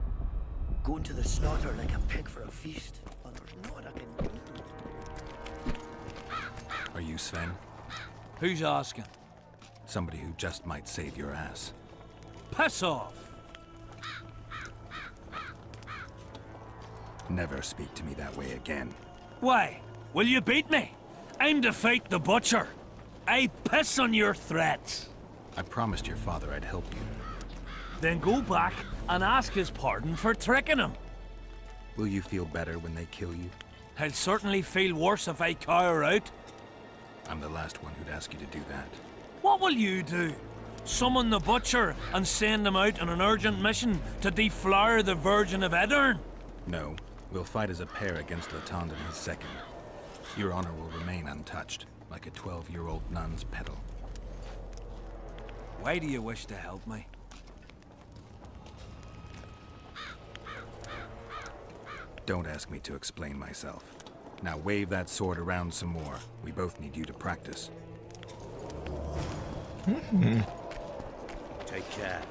Going to the slaughter like a pig for a feast. Well, there's no one I can do. Are you Sven? Who's asking? Somebody who just might save your ass. Piss off! Never speak to me that way again. Why? Will you beat me? I'm to fight the butcher. I piss on your threats. I promised your father I'd help you. Then go back and ask his pardon for tricking him. Will you feel better when they kill you? I'll certainly feel worse if I cower out. I'm the last one who'd ask you to do that. What will you do? Summon the butcher and send him out on an urgent mission to deflower the Virgin of Edern? No. We'll fight as a pair against Latond and his second. Your honor will remain untouched, like a 12-year-old nun's petal. Why do you wish to help me? Don't ask me to explain myself. Now wave that sword around some more. We both need you to practice. Take care.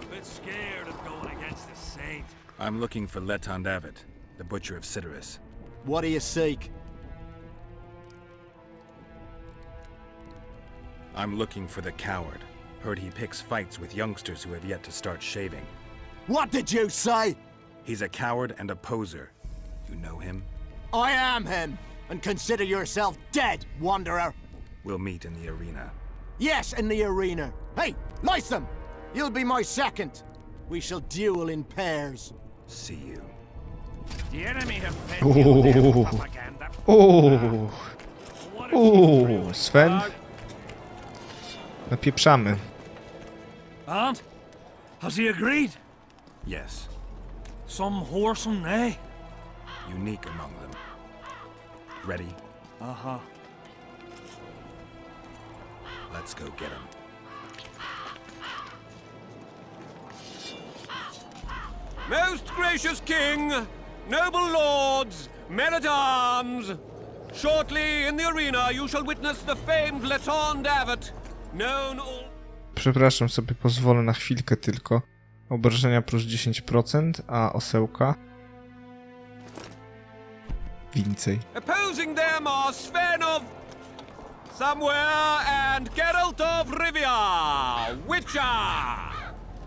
I'm a bit scared of going against the saint. I'm looking for Letond Avet, the butcher of Cidaris. What do you seek? I'm looking for the coward. Heard he picks fights with youngsters who have yet to start shaving. What did you say? He's a coward and a poser. You know him? I am him, and consider yourself dead, wanderer. We'll meet in the arena. Yes, in the arena. Hey, Lysum! You'll be my second. We shall duel in pairs. See you. The enemy have fed you their propaganda. Sven. Napieprzamy. And? Has he agreed? Yes. Some whoresome, eh? Unique among them. Ready? Uh-huh. Let's go get him. Most gracious king, noble lords, men-at-arms, shortly in the arena you shall witness the famed Letond Avet, known all... Przepraszam, sobie pozwolę na chwilkę tylko. Obrażenia plus 10%, a osełka więcej. Opposing them are Sven of somewhere and Geralt of Rivia, Witcher.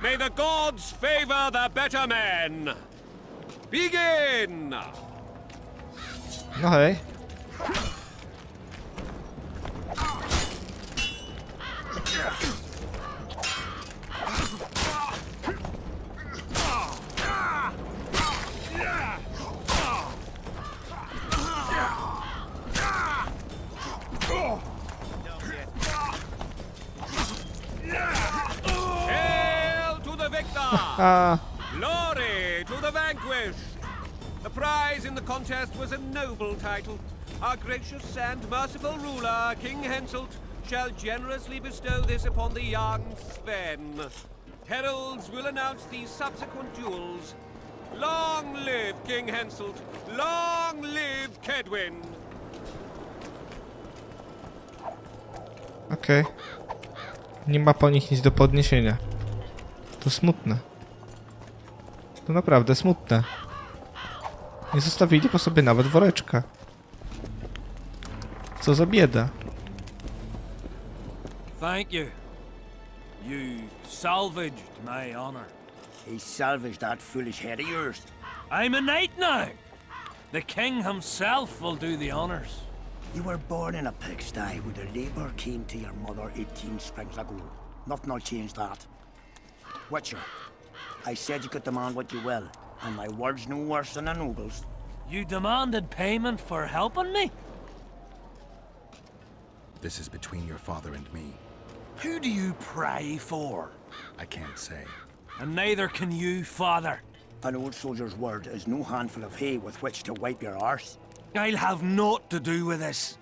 May the gods favor the better men. Begin! No hej. Hail to the victor! Glory to the vanquished! The prize in the contest was a noble title. Our gracious and merciful ruler, King Henselt, shall generously bestow this upon the young Sven. Heralds will announce the subsequent duels. Long live King Henselt! Long live Kedwin! Okej. Nie ma po nich nic do podniesienia. To smutne. To naprawdę smutne. Nie zostawili po sobie nawet woreczka. Co za bieda. Thank you. You salvaged my honor. He salvaged that foolish head of yours. I'm a knight now. The king himself will do the honors. You were born in a pigsty with the labour came to your mother 18 springs ago. Nothing'll change that. Witcher, I said you could demand what you will, and my word's no worse than a noble's. You demanded payment for helping me? This is between your father and me. Who do you pray for? I can't say. And neither can you, father. An old soldier's word is no handful of hay with which to wipe your arse. I'll have naught to do with this.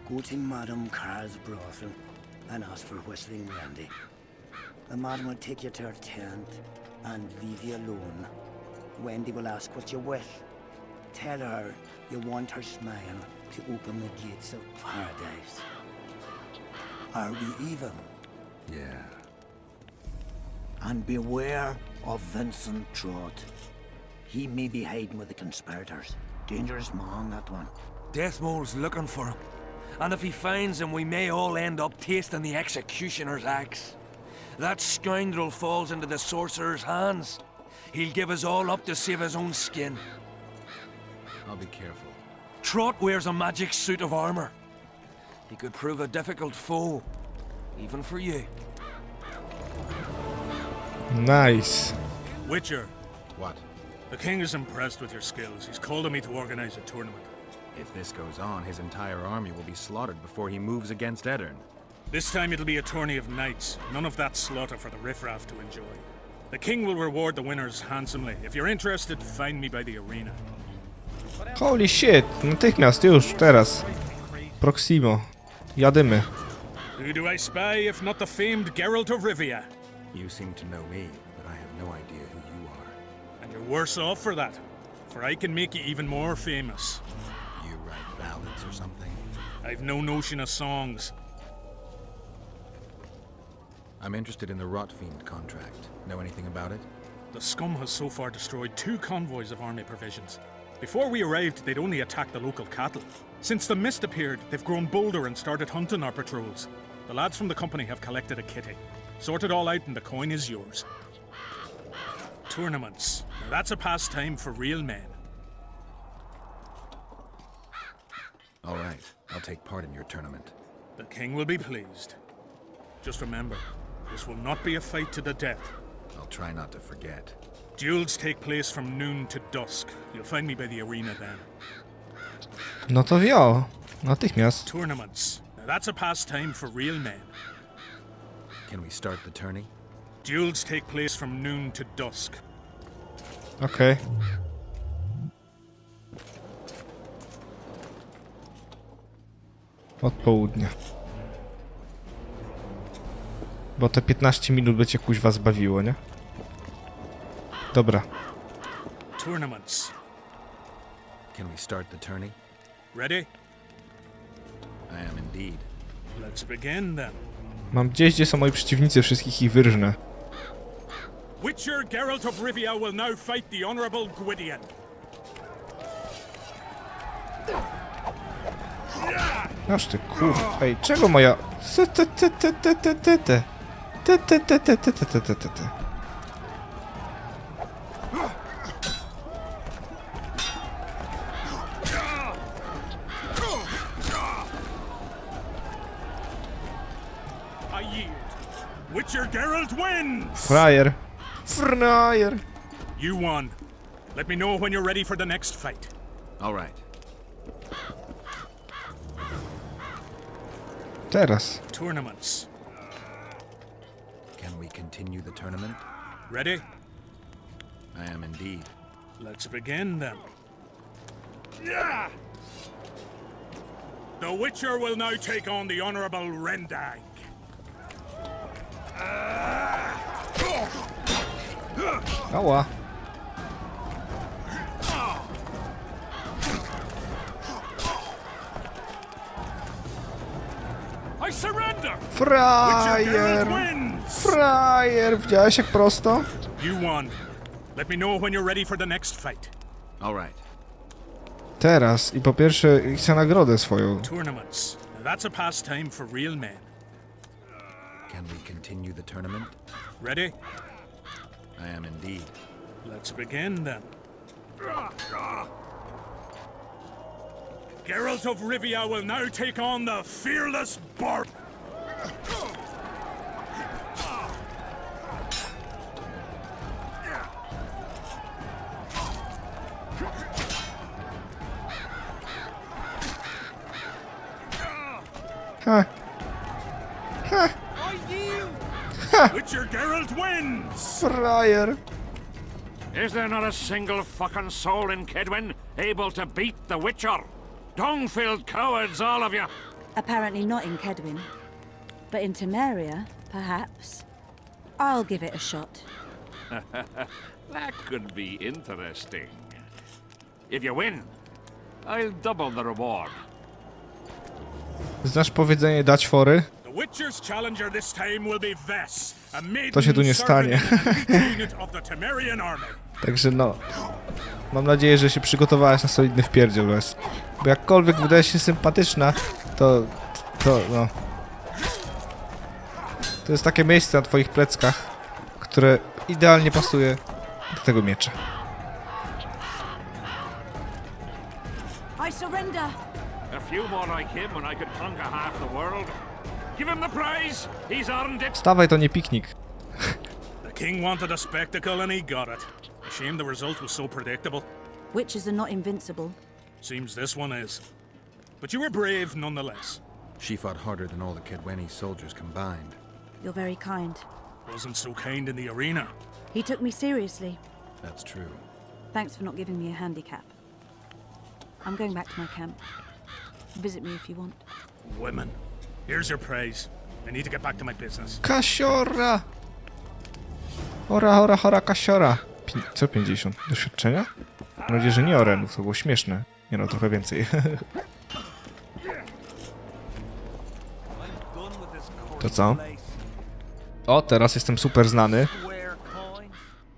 Go to Madame Carr's brothel and ask for Whistling Randy. The madam will take you to her tent and leave you alone. Wendy will ask what you wish. Tell her you want her smile to open the gates of paradise. Are we even? Yeah. And beware of Vincent Trott. He may be hiding with the conspirators. Dangerous man, that one. Deathmole's looking for him. And if he finds him, we may all end up tasting the executioner's axe. That scoundrel falls into the sorcerer's hands. He'll give us all up to save his own skin. I'll be careful. Trott wears a magic suit of armor. He could prove a difficult foe, even for you. Nice. Witcher, What? the king is impressed with your skills. He's called on me to organize a tournament. If this goes on, his entire army will be slaughtered before he moves against Edirn. This time it'll be a tourney of knights. None of that slaughter for the riffraff to enjoy. The king will reward the winners handsomely. If you're interested, find me by the arena. Holy shit, natychmiast, już, teraz. Proximo. Jadymy. Who do I spy if not the famed Geralt of Rivia? You seem to know me, but I have no idea who you are. And you're worse off for that, for I can make you even more famous. You write ballads or something? I've no notion of songs. I'm interested in the Rotfiend contract. Know anything about it? The scum has so far destroyed 2 convoys of army provisions. Before we arrived, they'd only attacked the local cattle. Since the mist appeared, they've grown bolder and started hunting our patrols. The lads from the company have collected a kitty. Sort it all out and the coin is yours. Tournaments. Now that's a pastime for real men. All right, I'll take part in your tournament. The king will be pleased. Just remember, this will not be a fight to the death. I'll try not to forget. Duels take place from noon to dusk. You'll find me by the arena then. No to wio. Natychmiast. Tournaments. Now that's a pastime for real men. Can we start the tourney? Duels take place from noon to dusk. Okej. Od południa. Bo te 15 minut by cię kuźwa zbawiło, nie? Dobra. Tournaments. Can we start the tourney? Ready? I am indeed. Let's begin then. Mam gdzie są moi przeciwnicy, wszystkich ich wyrżnę. Witcher Geralt of Rivia will now fight the Honorable Gwydion. Aż ty kur... Ej, czego moja... I yield. Witcher Geralt wins! Frajer. Frajer. You won. Let me know when you're ready for the next fight. All right. Teraz. Tournaments. Can we continue the tournament? Ready? I am indeed. Let's begin then. Yeah! The Witcher will now take on the Honorable Rendang. Ała. I surrender! Frajer. Frajer. Widziałeś jak prosto? You won. Let me know when you're ready for the next fight. All right. Teraz. I po pierwsze chcę nagrodę swoją. Tournaments. Now that's a pastime for real men. Can we continue the tournament? Ready? I am indeed. Let's begin then. Geralt of Rivia will now take on the fearless Bard. Ha. Ha. Witcher Geralt wins! Frajer. Is there not a single fucking soul in Kedwin able to beat the Witcher? Dung-filled cowards, all of you! Apparently not in Kedwin. But in Temeria, perhaps. I'll give it a shot. That could be interesting. If you win, I'll double the reward. Znasz powiedzenie dać fory? The Witcher's challenger this time will be Vess, a maiden To się tu nie stanie. servant in the elite unit of the Temerian army. Także no... Mam nadzieję, że się przygotowałeś na solidny wpierdziel, Wes. Bo jakkolwiek wydaje się sympatyczna, to no... To jest takie miejsce na twoich pleckach, które idealnie pasuje do tego miecza. I surrender. A few more like him and I could conquer half the world. Give him the prize. He's earned it. Stawaj, to nie piknik. The king wanted a spectacle and he got it. A shame the result was so predictable. Witches are not invincible. Seems this one is. But you were brave nonetheless. She fought harder than all the Kedweni soldiers combined. You're very kind. Wasn't so kind in the arena. He took me seriously. That's true. Thanks for not giving me a handicap. I'm going back to my camp. Visit me if you want. Women. Here's your prize. I need to get back to my business. Kasiora! Hora, kasiora. Co 50? Doświadczenia? Mam nadzieję, że nie orenów, to było śmieszne. Nie no, trochę więcej. To co? O, teraz jestem super znany.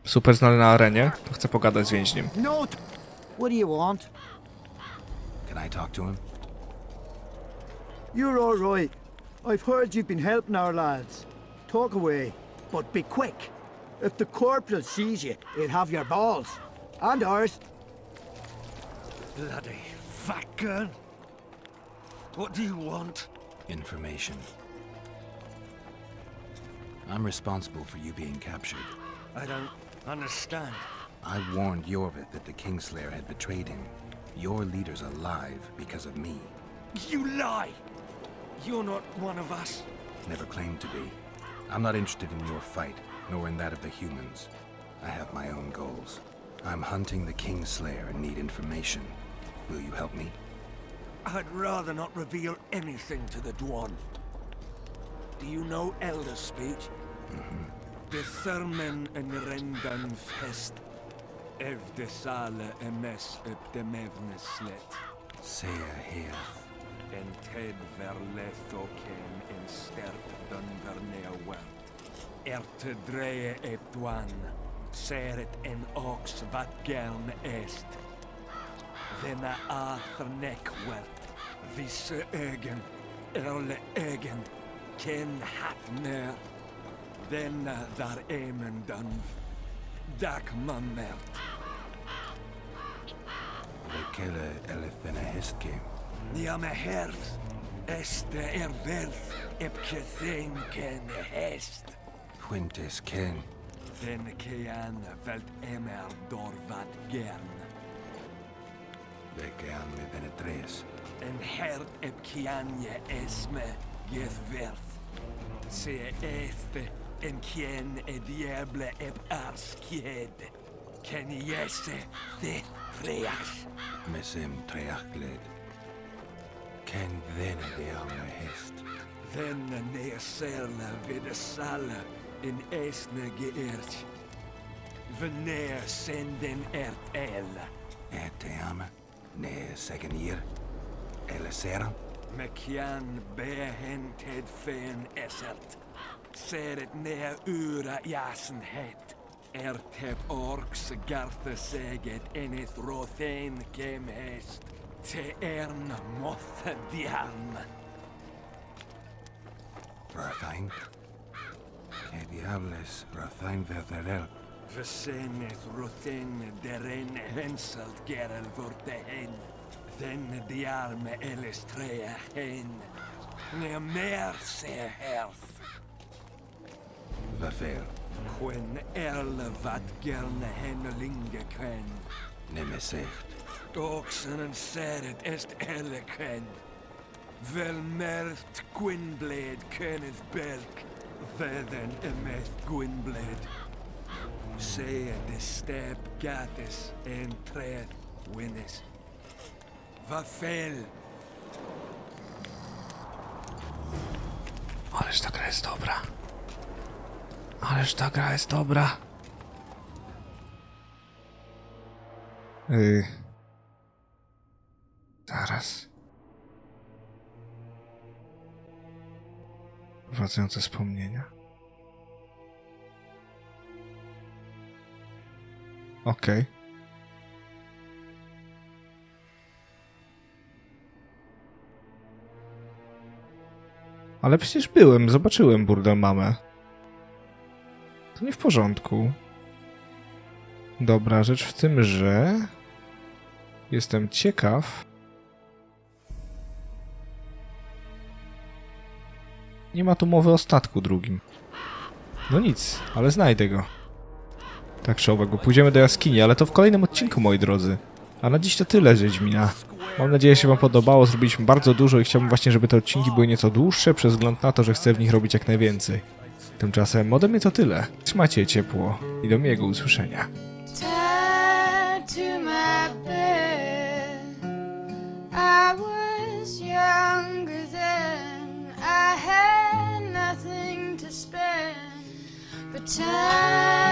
Super znany na arenie. To chcę pogadać z więźniem. No! What do you want? Can I talk to him? You're all right. I've heard you've been helping our lads. Talk away, but be quick. If the corporal sees you, he'll have your balls. And ours. Bloody fat gun. What do you want? Information. I'm responsible for you being captured. I don't understand. I warned Yorvith that the Kingslayer had betrayed him. Your leader's alive because of me. You lie! You're not one of us. Never claimed to be. I'm not interested in your fight, nor in that of the humans. I have my own goals. I'm hunting the Kingslayer and need information. Will you help me? I'd rather not reveal anything to the Dwarf. Do you know Elder speech? De sermen en rendan fest. Ev de sale emes upp de mevne slet. Säga her. En ted verletho ken en sterp dun vernea wert. Erte dreie et dwan. Seret en ox vat gern est. Denna achernek wert. Visse ögen. Erle ögen. Ken hat ner. Denna dar emen dunv. Dak mammert. Lekele elefene hestke. Ja me herf. Este verf. Epke sen ken hest. Quintes ken. Den kean velt emer dorvat gern. Vekean me venetres. En hert epkianje esme gethverf. Se este en kien e diable ep arskied. Ken jesse de freas. Mesem treachled. Ken vene de amne hest. Venne ne serla vid sala in esne geert. Venne senden ert el. Ete ame. Ne segenir. Ele seran. Mekian behented fen esert. Seret ne ura jasenhet. Ertep orks garthe seget enith rothen kem hest. Te ern mothe diarm. Rathain. Que diables Rathain verderel. Veseneth rothen deren henselt gerel vorte hen. Den diarme elestrea hen. Ne mer se herth. Vafel. Quen erle vat gerne hennelinge ken. Nemesecht. Oxen en seret est elle ken. Vel merth Gwynblade kenneth belk. Veden emeth Gwynblade. Se de step gatis en treth winnes. Wafel. Ależ ta gra jest dobra. Ależ ta gra jest dobra. teraz. Wracające wspomnienia. Okej. Ale przecież zobaczyłem burdel mamę. To nie w porządku. Dobra, rzecz w tym, że... Jestem ciekaw... Nie ma tu mowy o statku drugim. No nic, ale znajdę go. Tak czy owak, bo pójdziemy do jaskini, ale to w kolejnym odcinku, moi drodzy. A na dziś to tyle z Wiedźmina. Mam nadzieję, że się wam podobało, zrobiliśmy bardzo dużo i chciałbym właśnie, żeby te odcinki były nieco dłuższe, przez wzgląd na to, że chcę w nich robić jak najwięcej. Tymczasem ode mnie to tyle. Trzymajcie je ciepło i do miłego usłyszenia. Time